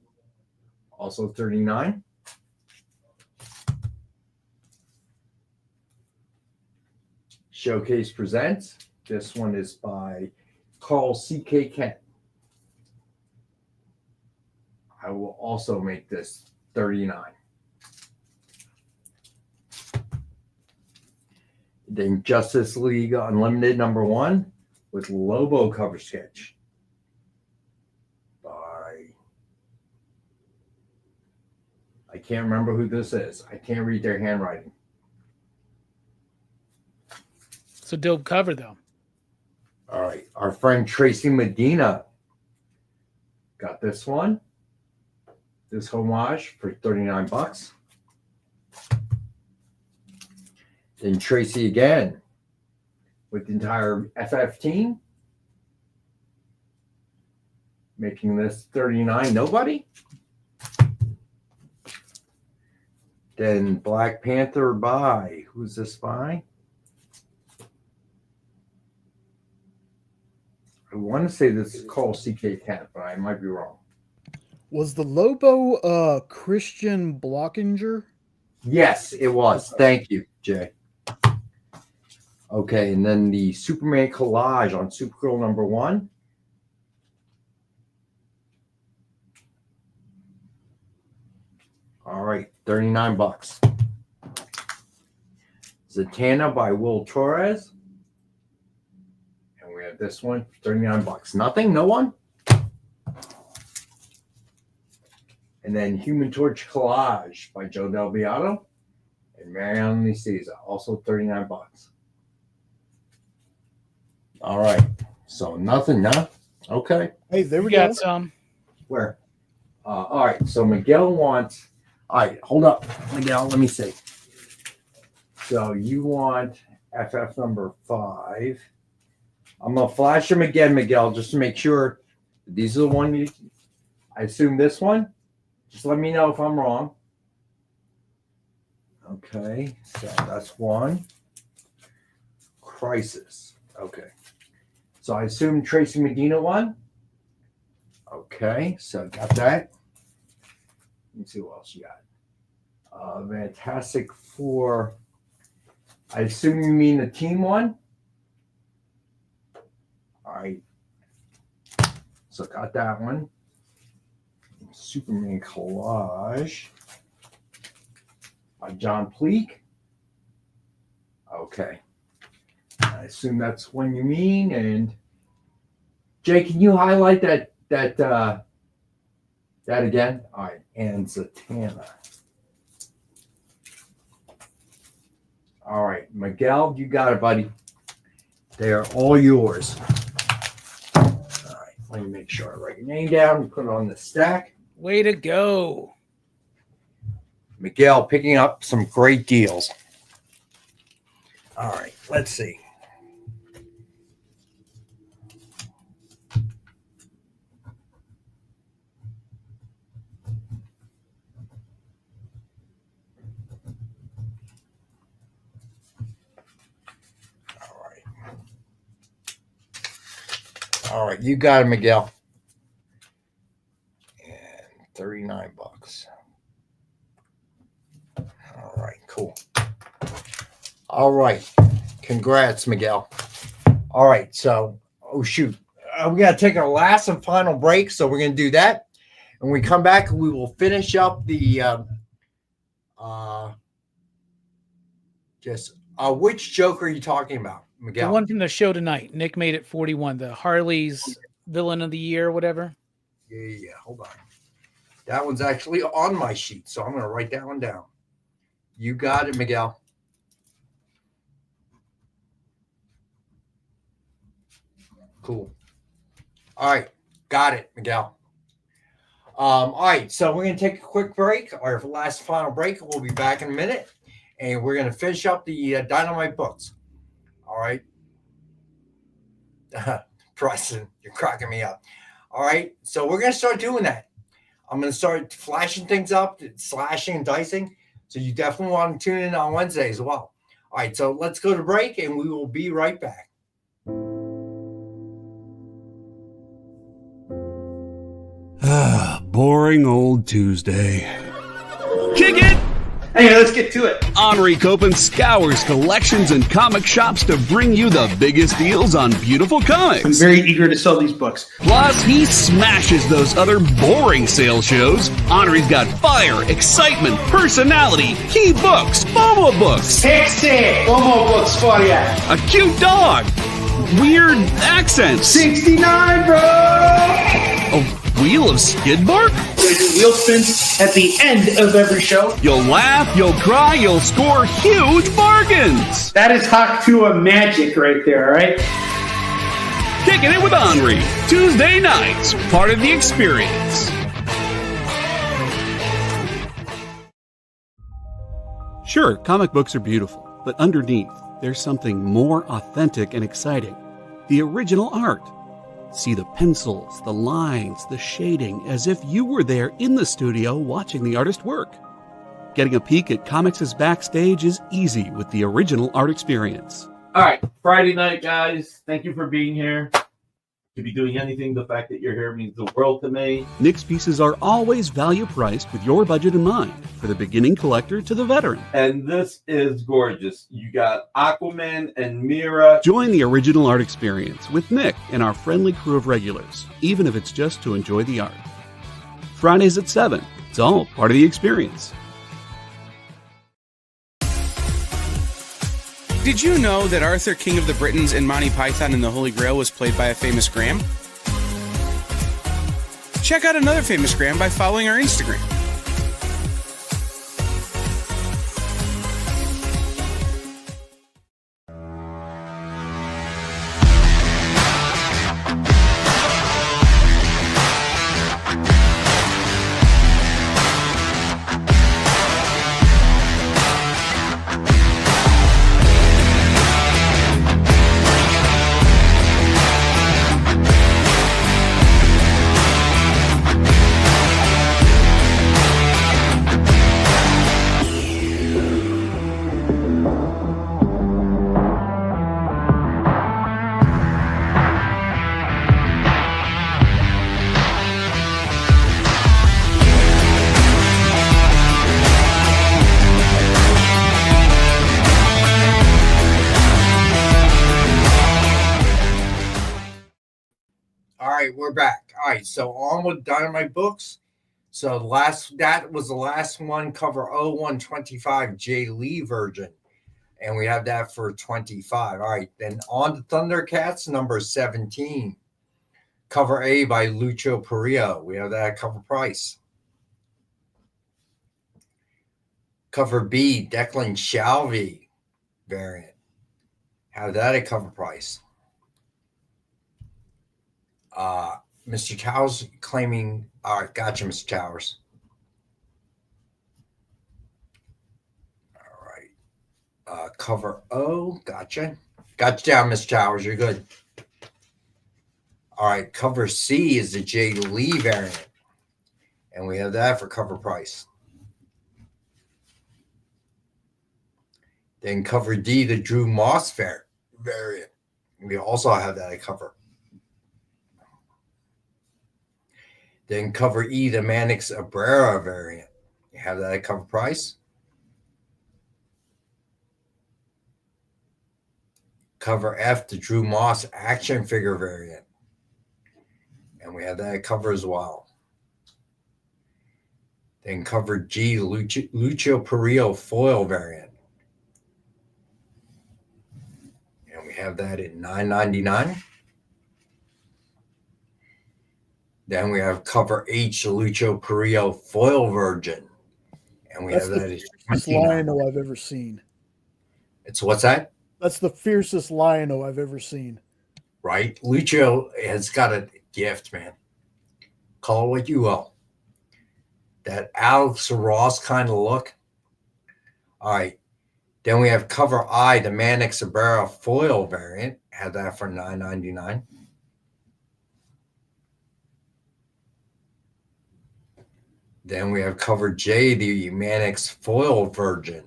Also 39. Showcase Presents. This one is by Carl C.K. Kent. I will also make this 39. Then Justice League Unlimited #1 with Lobo cover sketch by, I can't remember who this is. I can't read their handwriting. It's a dope cover, though. All right. Our friend Tracy Medina got this one. This homage for $39. Then Tracy again with the entire FF team, making this $39. Nobody. Then Black Panther by, who's this by? I want to say this is called C.K. Kent, but I might be wrong. Was the Lobo Christian Blockinger? Yes, it was. Thank you, Jay. Okay, and then the Superman collage on Supergirl #1. All right, $39. Zatanna by Will Torres. And we have this one, $39. Nothing? No one? And then Human Torch collage by Joe Del Beato and Mariano Nicieza, also $39. All right. So nothing, huh? Okay. Hey, there we got go. some. Where? All right. So Miguel wants. All right. Hold up, Miguel. Let me see. So you want FF #5. I'm gonna flash them again, Miguel, just to make sure these are the one you. I assume this one. Just let me know if I'm wrong. Okay. So that's one. Crisis. Okay. So I assume Tracy Medina won. Okay, so got that. Let's see what else you got. Fantastic Four. I assume you mean the team one. All right. So got that one. Superman collage by John Pleak. Okay. I assume that's one you mean. And Jay, can you highlight that again? All right, and Zatanna. All right, Miguel, you got it, buddy. They are all yours. All right, let me make sure I write your name down and put it on the stack. Way to go. Miguel picking up some great deals. All right, let's see. All right, you got it, Miguel. And $39. All right, cool. All right, congrats, Miguel. All right, so, oh shoot, we got to take our last and final break, so we're going to do that. And when we come back, we will finish up the which joke are you talking about, Miguel? The one from the show tonight. Nick made it 41. The Harley's villain of the year, whatever. Yeah. Hold on. That one's actually on my sheet, so I'm going to write that one down. You got it, Miguel. Cool. All right. Got it, Miguel. All right. So we're going to take a quick break, our last final break. We'll be back in a minute, and we're going to finish up the Dynamite books. All right. Preston, you're cracking me up. All right. So we're going to start doing that. I'm going to start flashing things up, slashing and dicing. So you definitely want to tune in on Wednesday as well. All right. So let's go to break, and we will be right back. Boring old Tuesday. Kick it! Hey, let's get to it. Henri Copen scours collections and comic shops to bring you the biggest deals on beautiful comics. I'm very eager to sell these books. Plus, he smashes those other boring sales shows. Henri's got fire, excitement, personality, key books, Momo books, Sexy! Momo books for ya. a cute dog, weird accents, 69, bro! a wheel of skid bark. We do wheel spins at the end of every show. You'll laugh, you'll cry, you'll score huge bargains. That is Haktua magic right there, all right? Kicking it with Henri, Tuesday nights, part of the experience. Sure, comic books are beautiful, but underneath, there's something more authentic and exciting. The original art. See the pencils, the lines, the shading, as if you were there in the studio watching the artist work. Getting a peek at comics' backstage is easy with the original art experience. All right, Friday night, guys. Thank you for being here. To be doing anything, the fact that you're here means the world to me. Nick's pieces are always value priced with your budget in mind, for the beginning collector to the veteran. And this is gorgeous. You got Aquaman and Mira. Join the original art experience with Nick and our friendly crew of regulars, even if it's just to enjoy the art. Fridays at 7. It's all part of the experience. Did you know that Arthur, King of the Britons, in Monty Python and the Holy Grail was played by a famous Graham? Check out another famous Graham by following our Instagram. We're back. All right, so on with Dynamite books. So that was the last one, cover 0125 Jay Lee version, and we have that for 25. All right, then on to Thundercats number 17, cover A by Lucho Perillo. We have that at cover price. Cover B, Declan Shalvey variant. Have that at cover price. Mr. Towers claiming, all right, gotcha, Mr. Towers. All right. Cover O, gotcha. Got you down, Mr. Towers, you're good. All right, cover C is the Jay Lee variant. And we have that for cover price. Then cover D, the Drew Moss variant. We also have that at cover. Then cover E, the Mannix Abrera variant. You have that at cover price. Cover F, the Drew Moss action figure variant. And we have that at cover as well. Then cover G, Lucio Perillo foil variant. And we have that at $9.99. Then we have cover H, the Lucio Perillo foil virgin. And we That's have that the at fiercest $29. Lion-O I've ever seen. It's what's that? That's the fiercest Lion-O I've ever seen. Right? Lucio has got a gift, man. Call it what you will. That Alex Ross kind of look. All right. Then we have cover I, the Mannix Abrera foil variant. Had that for $9.99. Then we have cover J, the Mannix foil virgin.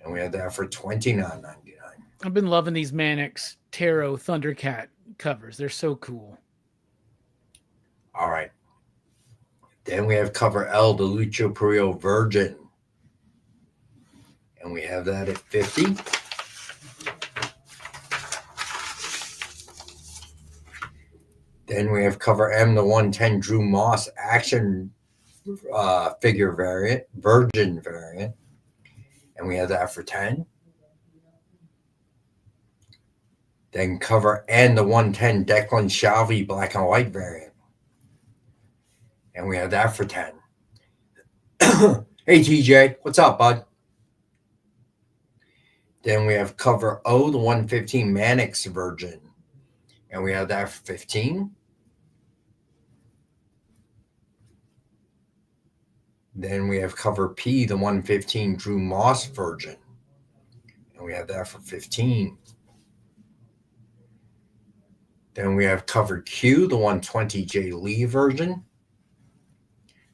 And we had that for $29.99. I've been loving these Mannix Tarot Thundercat covers. They're so cool. All right. Then we have cover L, the Lucio Perillo virgin. And we have that at $50. Then we have cover M, the 110 Drew Moss action figure variant, virgin variant. And we have that for $10. Then cover N, the 110 Declan Shalvey black and white variant. And we have that for $10. Hey, TJ, what's up, bud? Then we have cover O, the 115 Mannix virgin. And we have that for $15. Then we have cover P, the 115 Drew Moss virgin. And we have that for $15. Then we have cover Q, the 120 J Lee virgin.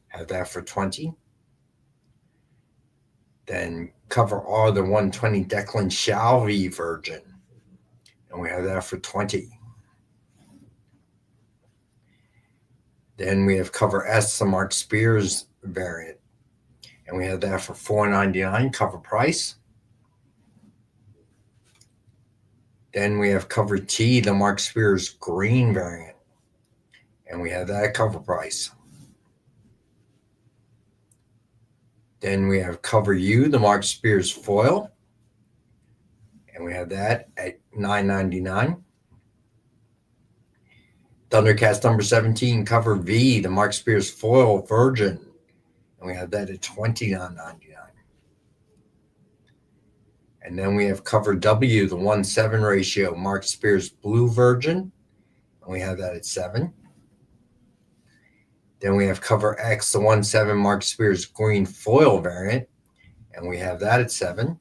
Have that for $20. Then cover R, the 120 Declan Shalvey virgin. And we have that for $20. Then we have cover S, the Mark Spears variant. And we have that for $4.99 cover price. Then we have cover T, the Mark Spears green variant. And we have that at cover price. Then we have cover U, the Mark Spears foil. And we have that at $9.99. Thundercats number 17, cover V, the Mark Spears foil virgin. And we have that at $29.99. And then we have cover W, the 1/7 ratio Mark Spears blue virgin. And we have that at $7. Then we have cover X, the 1/7 Mark Spears green foil variant. And we have that at $7.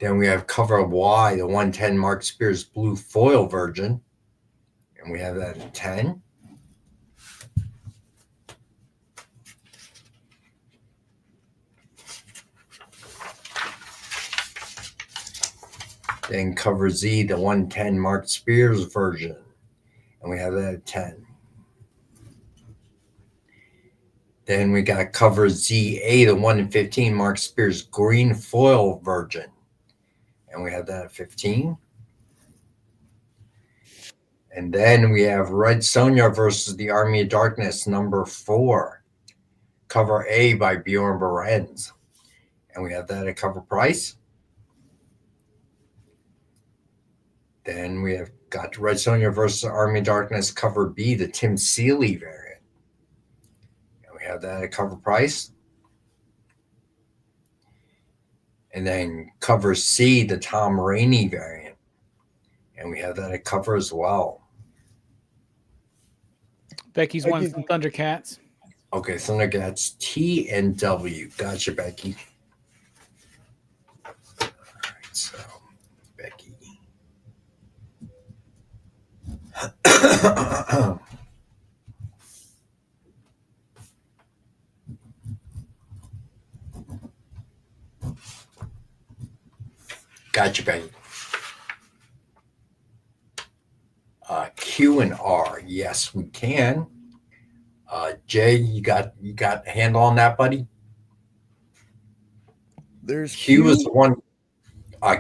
Then we have cover Y, the 110 Mark Spears blue foil virgin. And we have that at $10. Then cover Z, the 110 Mark Spears version. And we have that at $10. Then we got cover ZA, the 1-15 Mark Spears green foil virgin. And we have that at $15. And then we have Red Sonja versus the Army of Darkness number 4. Cover A by Bjorn Berens. And we have that at cover price. Then we have got Red Sonja versus Army of Darkness cover B, the Tim Seeley variant. And we have that at cover price. And then cover C, the Tom Rainey variant. And we have that at cover as well. Becky's won some Thundercats. Okay, Thundercats T and W. Gotcha, Becky. All right, so Becky. Gotcha, Becky. Q and R. Yes, we can. Jay, you got a handle on that, buddy? There's Q is one.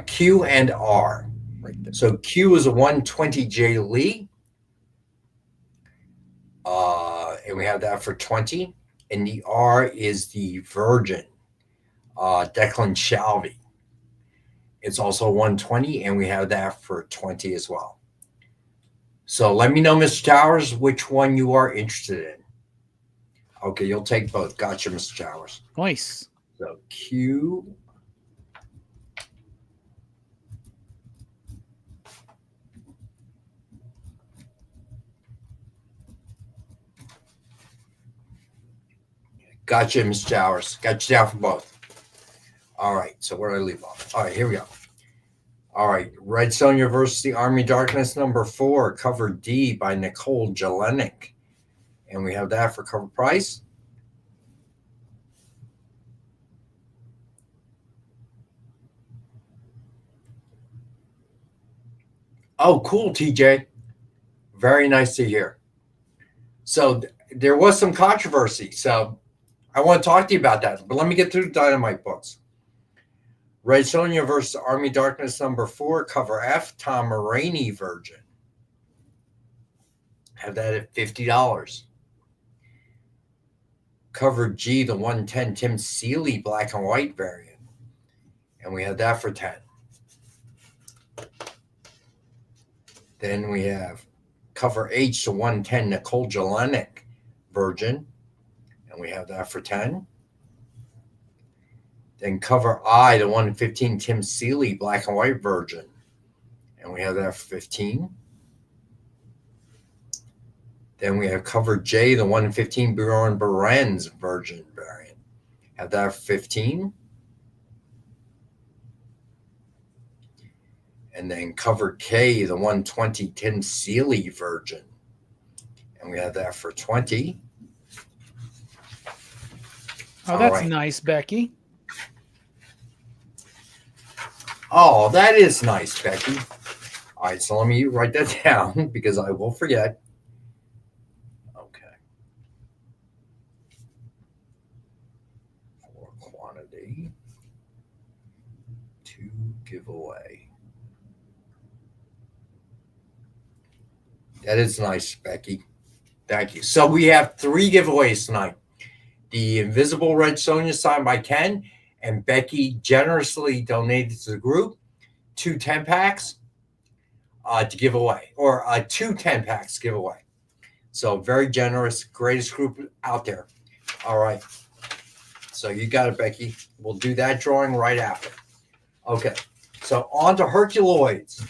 Q and R. Right there. So Q is a 120 J Lee. And we have that for 20. And the R is the Virgin, Declan Shalvey. It's also 120, and we have that for 20 as well. So let me know, Mr. Towers, which one you are interested in. Okay, you'll take both. Gotcha, Mr. Towers. Nice. So Q. Gotcha, Mr. Towers. Got you down for both. All right, so where did I leave off? All right, here we go. All right, Red Sonja versus the Army of Darkness #4, cover D by Nicole Jelinek. And we have that for cover price. Oh, cool, TJ. Very nice to hear. So there was some controversy. So I want to talk to you about that. But let me get through the Dynamite books. Red Sonja versus Army Darkness #4, cover F, Tom Rainey Virgin. Have that at $50. Cover G, the 110 Tim Seeley black and white variant. And we have that for 10. Then we have cover H, the 110 Nicole Jelinek Virgin. And we have that for 10. Then cover I, the 115 Tim Seeley black and white Virgin. And we have that for 15. Then we have cover J, the 115 Bjorn Beren's Virgin variant. Have that for 15. And then cover K, the 120 Tim Seeley Virgin. And we have that for 20. Oh, that's nice, Becky. Oh, that is nice, Becky. All right, so let me write that down because I will forget. Okay. For quantity to give away. That is nice, Becky. Thank you. So we have 3 giveaways tonight. The Invisible Red Sonja signed by Ken, and Becky generously donated to the group 2 10-packs to give away, or 2 10-packs to give away. So very generous, greatest group out there. All right. So you got it, Becky. We'll do that drawing right after. Okay. So on to Herculoids.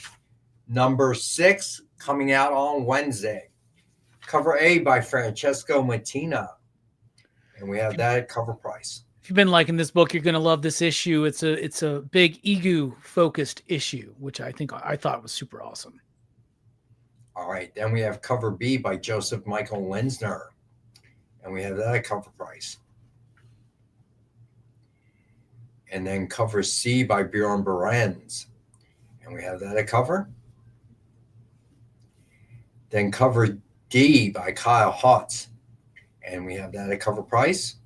#6 coming out on Wednesday. Cover A by Francesco Mattina. And we have that at cover price. If you've been liking this book, you're going to love this issue. It's a big Egu focused issue, which I thought was super awesome. All right. Then we have cover B by Joseph Michael Linsner. And we have that at cover price. And then cover C by Bjorn Berenz. And we have that at cover. Then cover D by Kyle Hotz. And we have that at cover price.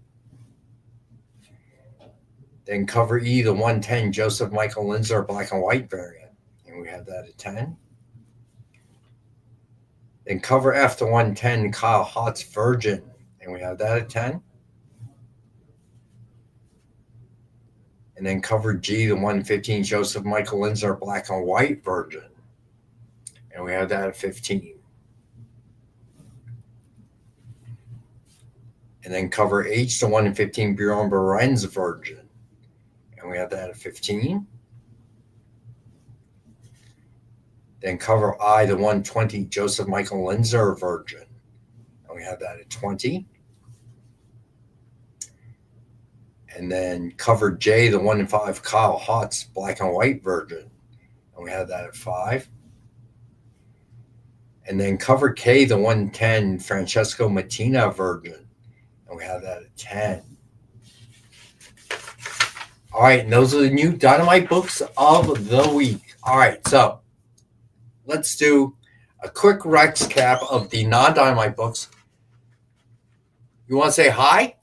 Then cover E, the 110 Joseph Michael Linsner black and white variant. And we have that at 10. Then cover F, the 110 Kyle Hotz Virgin. And we have that at 10. And then cover G, the 115 Joseph Michael Linsner black and white Virgin. And we have that at 15. And then cover H, the 115 Bjorn Berenz Virgin. And we have that at 15. Then cover I, the 120 Joseph Michael Linsner Virgin. And we have that at 20. And then cover J, the 1-5 Kyle Hotz black and white Virgin. And we have that at 5. And then cover K, the 110 Francesco Mattina Virgin. And we have that at 10. All right, and those are the new Dynamite books of the week. All right, so let's do a quick Rex cap of the non-Dynamite books. You want to say hi,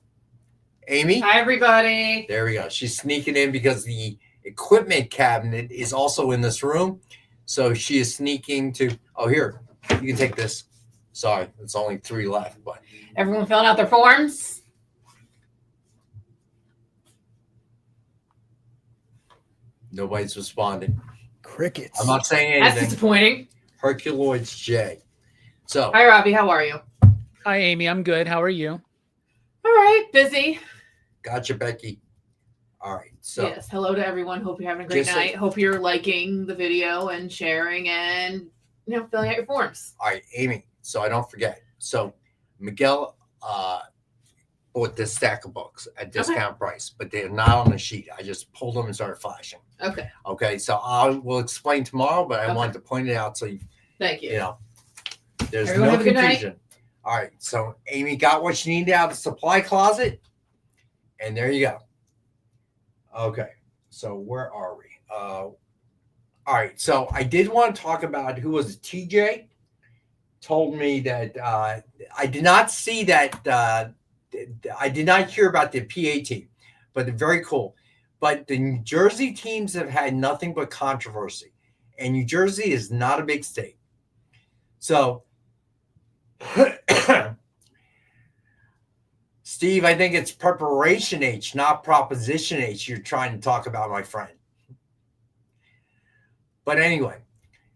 Amy? Hi, everybody. There we go. She's sneaking in because the equipment cabinet is also in this room. So she is sneaking to, oh, here, you can take this. Sorry, it's only 3 left. But Everyone filling out their forms? nobody's responding. Crickets. I'm not saying That's anything. disappointing. Herculoids J. So, Hi, Robbie. How are you? Hi, Amy. I'm good. How are you? All right. Busy. gotcha, Becky. All right. So, Yes. Hello to everyone. Hope you're having a great Just night. so- Hope you're liking the video and sharing and filling out your forms. all right, Amy. So I don't forget. So Miguel bought this stack of books at discount price, but they're not on the sheet. I just pulled them and started flashing. Okay. Okay. So I will explain tomorrow, but I Okay. wanted to point it out so Thank you. you know there's Everyone no have a good night. confusion. All right. So Amy got what she needed out of the supply closet, and there you go. Okay. So where are we? All right. So I did want to talk about who was it? TJ told me that I did not see that. I did not hear about the PA team, but they're very cool. But the New Jersey teams have had nothing but controversy, and New Jersey is not a big state. So, Steve, I think it's preparation H, not proposition H you're trying to talk about, my friend. But anyway,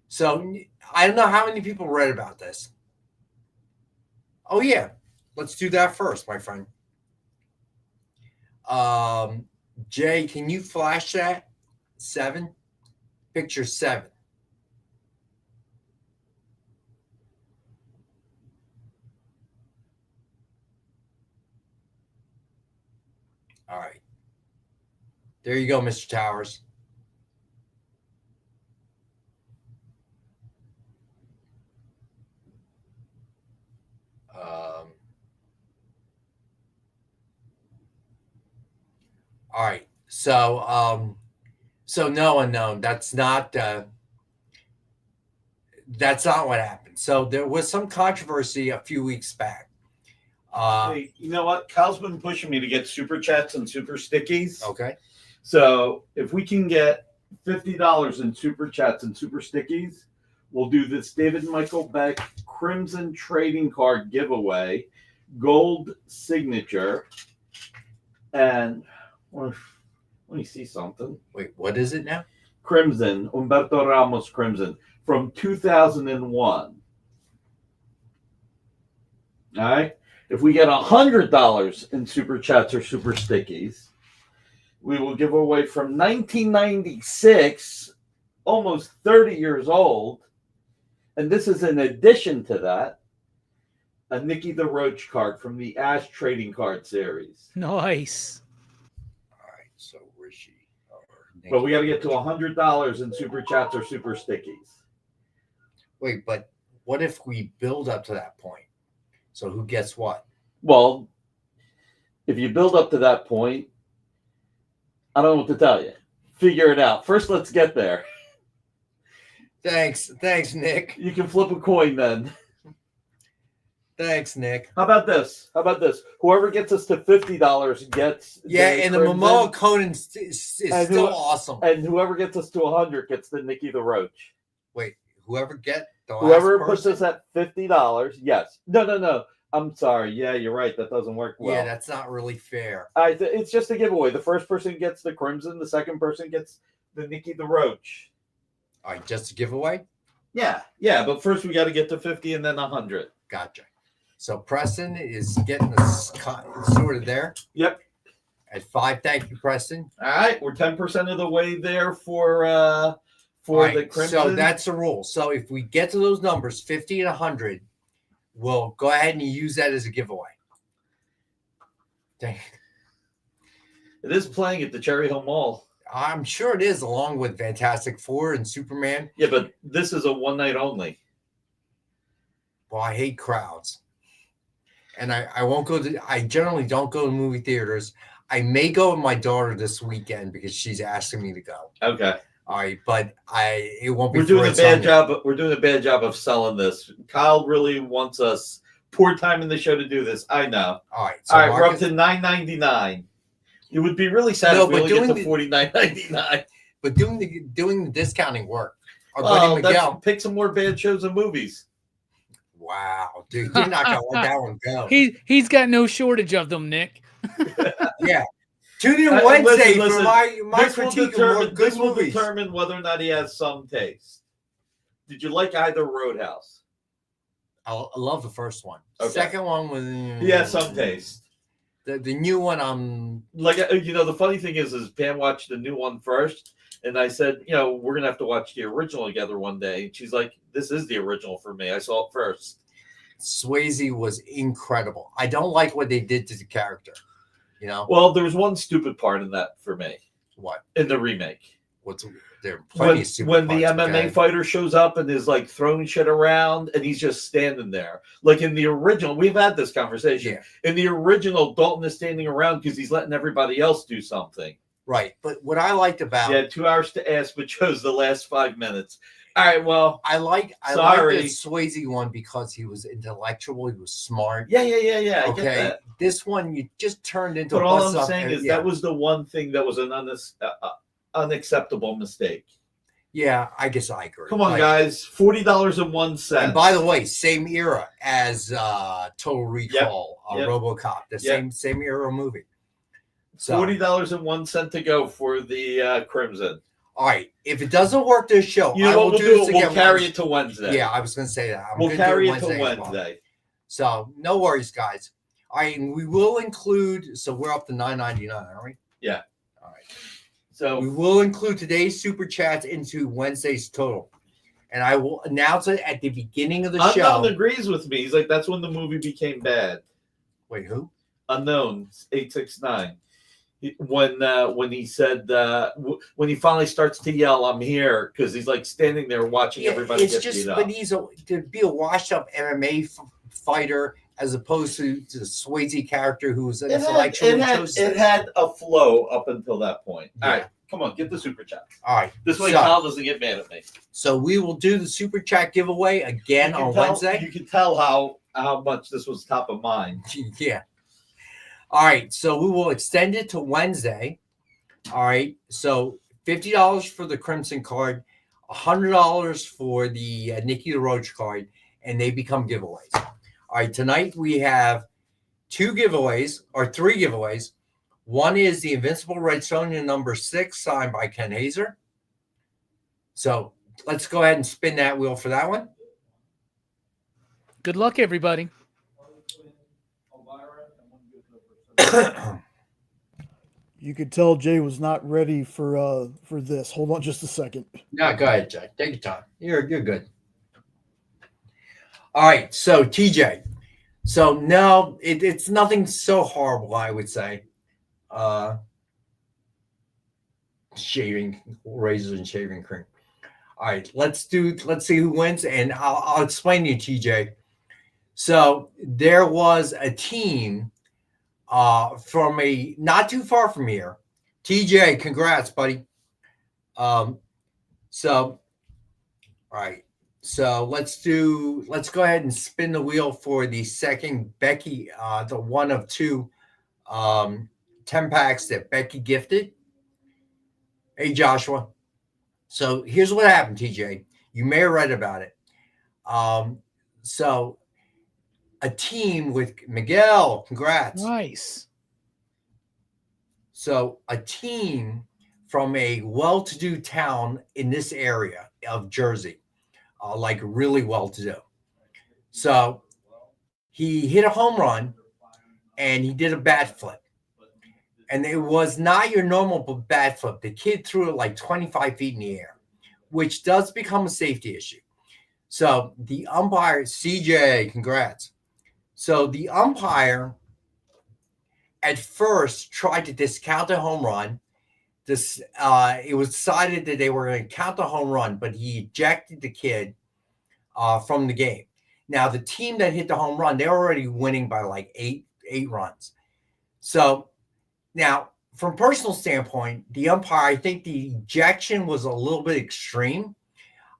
so I don't know how many people read about this. Oh, yeah. Let's do that first, my friend. Jay, can you flash that? 7? Picture 7. All right. There you go, Mr. Towers. All right. So no unknown. That's not what happened. So there was some controversy a few weeks back. Hey, you know what? Kyle's been pushing me to get super chats and super stickies. Okay. So if we can get $50 in super chats and super stickies, we'll do this David Michael Beck Crimson Trading Card giveaway, gold signature, and let me see something. Wait, what is it now? Crimson, Humberto Ramos Crimson from 2001. All right. If we get $100 in super chats or super stickies, we will give away from 1996, almost 30 years old. And this is in addition to that, a Nicky the Roach card from the Ash Trading Card series. Nice. All right. So where's she? But we got to get to $100 in super chats or super stickies. Wait, but what if we build up to that point? So who gets what? Well, if you build up to that point, I don't know what to tell you. Figure it out. First, let's get there. Thanks, Nick. You can flip a coin then. Thanks, Nick. How about this? Whoever gets us to $50 gets. Yeah, and the Momoa Conan is still awesome. And whoever gets us to 100 gets the Nicky the Roach. Wait, whoever puts us at $50, yes. No. I'm sorry. Yeah, you're right. That doesn't work well. Yeah, that's not really fair. It's just a giveaway. The first person gets the Crimson. The second person gets the Nicky the Roach. All right, just a giveaway? Yeah. But first we got to get to 50 and then 100. Gotcha. So Preston is getting this sorted there. Yep. At 5. Thank you, Preston. All right, we're 10% of the way there for All right, the Crimson. So that's the rule. So if we get to those numbers, 50 and 100, we'll go ahead and use that as a giveaway. Dang. It is playing at the Cherry Hill Mall. I'm sure it is, along with Fantastic Four and Superman. Yeah, but this is a one night only. Well, I hate crowds. And I won't go to, I generally don't go to movie theaters. I may go with my daughter this weekend because she's asking me to go. Okay. All right, but it won't be. We're doing a bad job. We're doing a bad job of selling this. Kyle really wants us poor time in the show to do this. I know. All right, all right. We're up to $9.99. It would be really sad if we only get to $49.99. But doing the discounting work. Our buddy Miguel, pick some more bad shows and movies. Wow, dude, you're not gonna let that one go. He's got no shortage of them, Nick. Yeah. Tune in Wednesday listen, for my critique of more good this will movies. determine whether or not he has some taste. Did you like either Roadhouse? I love the first one. Okay. Second one was He has some taste. The new one, I'm like, the funny thing is Pam watched the new one first, and I said, we're gonna have to watch the original together one day. And she's like, this is the original for me. I saw it first. Swayze was incredible. I don't like what they did to the character. Well, there was one stupid part in that for me. What? In the remake. There plenty of stupid when parts, the MMA fighter shows up and is like throwing shit around and he's just standing there. Like in the original, we've had this conversation. Yeah. In the original, Dalton is standing around because he's letting everybody else do something. Right. But what I liked about he had 2 hours to ask, but chose the last 5 minutes. All right, well, I like the Swayze one because he was intellectual, he was smart. Yeah. I Okay. get that. This one you just turned into. But all I'm saying is that was the one thing that was an unacceptable mistake. Yeah, I guess I agree. Come on, guys, $40.01. And by the way, same era as Total Recall, Yep. RoboCop, the same era movie. So $40.01 to go for the Crimson. All right, if it doesn't work this show, you know what we'll do? We'll carry it to Wednesday. Yeah, I was going to say that. We'll carry it to Wednesday. So no worries, guys. All right, and we will include. So we're up to $9.99, aren't we? Yeah. All right. So we will include today's super chats into Wednesday's total, and I will announce it at the beginning of the show. Unknown agrees with me. He's like, that's when the movie became bad. Wait, who? Unknown 869. When he said when he finally starts to yell, "I'm here," because he's like standing there watching everybody get beat up. But to be a washed-up MMA fighter as opposed to the Swayze character who's an intellectual. It had a flow up until that point. All right, come on, get the super chat. All right, this way Kyle doesn't get mad at me. So we will do the super chat giveaway again on Wednesday. You can tell how much this was top of mind. Yeah. All right, so we will extend it to Wednesday. All right, so $50 for the Crimson card, $100 for the Nikki the Roach card, and they become giveaways. All right, tonight we have 3 giveaways. One is the Invincible Red Sonja number 6, signed by Ken Hazer. So let's go ahead and spin that wheel for that one. Good luck, everybody. You could tell Jay was not ready for this. Hold on just a second. No, go ahead, Jay. Take your time. You're good. All right, so TJ. So no, it's nothing so horrible, I would say. Shaving razors and shaving cream. All right, let's see who wins, and I'll explain to you, TJ. So there was a team from not too far from here. TJ, congrats, buddy. All right. So let's go ahead and spin the wheel for the second Becky, the one of 2 10 packs that Becky gifted. Hey, Joshua. So here's what happened, TJ. You may have read about it. So a team with Miguel, congrats. Nice. So a team from a well-to-do town in this area of Jersey, like really well-to-do. So he hit a home run and he did a bat flip. And it was not your normal bat flip. The kid threw it like 25 feet in the air, which does become a safety issue. So the umpire, CJ, congrats. So the umpire at first tried to discount the home run. It was decided that they were going to count the home run, but he ejected the kid from the game. Now, the team that hit the home run, they're already winning by like eight runs. So now, from a personal standpoint, the umpire, I think the ejection was a little bit extreme.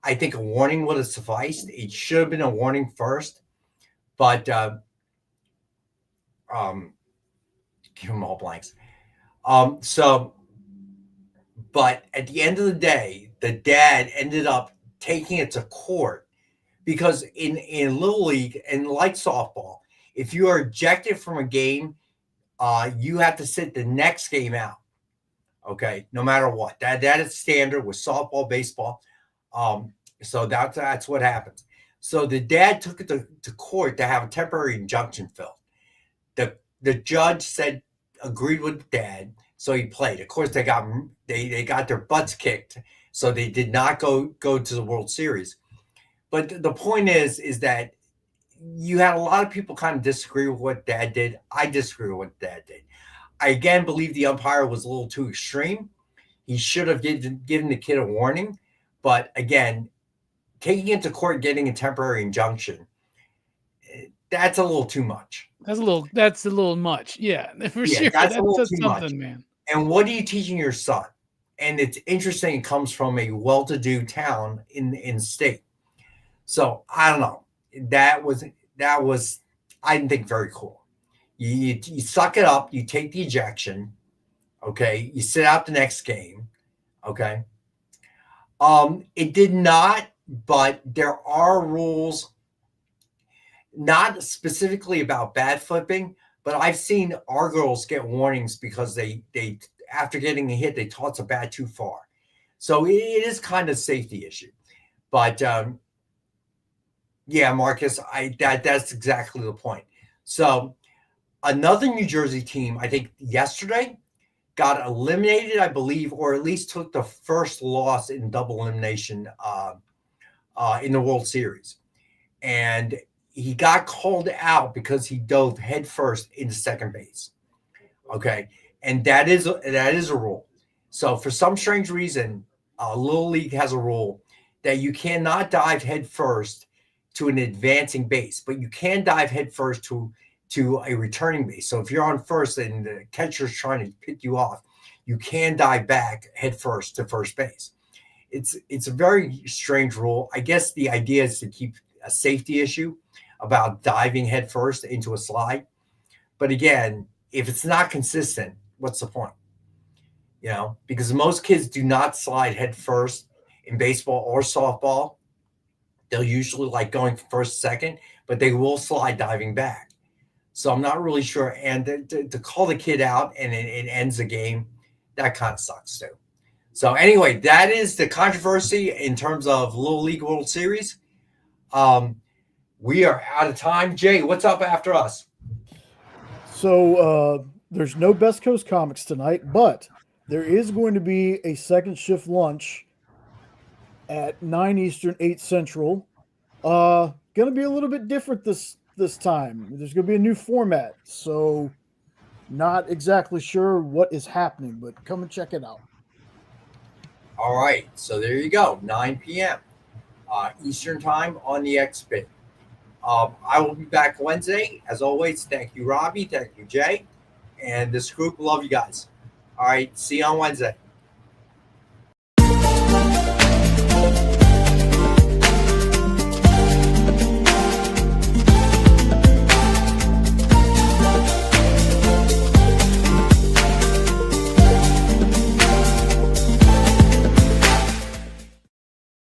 I think a warning would have sufficed. It should have been a warning first, but give them all blanks. But at the end of the day, the dad ended up taking it to court because in Little League and like softball, if you are ejected from a game, you have to sit the next game out. Okay, no matter what. That is standard with softball, baseball. So that's what happens. So the dad took it to court to have a temporary injunction filled. The judge agreed with the dad, so he played. Of course, they got their butts kicked, so they did not go to the World Series. But the point is that you had a lot of people kind of disagree with what dad did. I disagree with what dad did. I again believe the umpire was a little too extreme. He should have given the kid a warning. But again, taking it to court, getting a temporary injunction, that's a little too much. That's a little much. Yeah, for sure. That's a little too something, much. Man. And what are you teaching your son? And it's interesting. It comes from a well-to-do town in the state. So I don't know. That was I didn't think very cool. You suck it up. You take the ejection. Okay. You sit out the next game. Okay. It did not, but there are rules, not specifically about bat flipping, but I've seen our girls get warnings because they after getting a hit, they toss a bat too far. So it is kind of a safety issue. But yeah, Marcus, that's exactly the point. So another New Jersey team, I think yesterday, got eliminated, I believe, or at least took the first loss in double elimination in the World Series. And he got called out because he dove headfirst into second base. Okay. And that is a rule. So for some strange reason, Little League has a rule that you cannot dive headfirst to an advancing base, but you can dive headfirst to a returning base. So if you're on first and the catcher's trying to pick you off, you can dive back headfirst to first base. It's a very strange rule. I guess the idea is to keep a safety issue about diving headfirst into a slide. But again, if it's not consistent, what's the point? You know, because most kids do not slide headfirst in baseball or softball. They'll usually like going first, second, but they will slide diving back. So I'm not really sure. And to call the kid out and it ends the game, that kind of sucks too. So anyway, that is the controversy in terms of Little League World Series. We are out of time. Jay, what's up after us? So there's no Best Coast Comics tonight, but there is going to be a second shift lunch at 9 Eastern, 8 Central. Going to be a little bit different this time. There's going to be a new format, so not exactly sure what is happening, but come and check it out. All right, so there you go, 9 p.m. Eastern time on the XBit. I will be back Wednesday. As always, thank you, Robbie. Thank you, Jay. And this group, love you guys. All right, see you on Wednesday.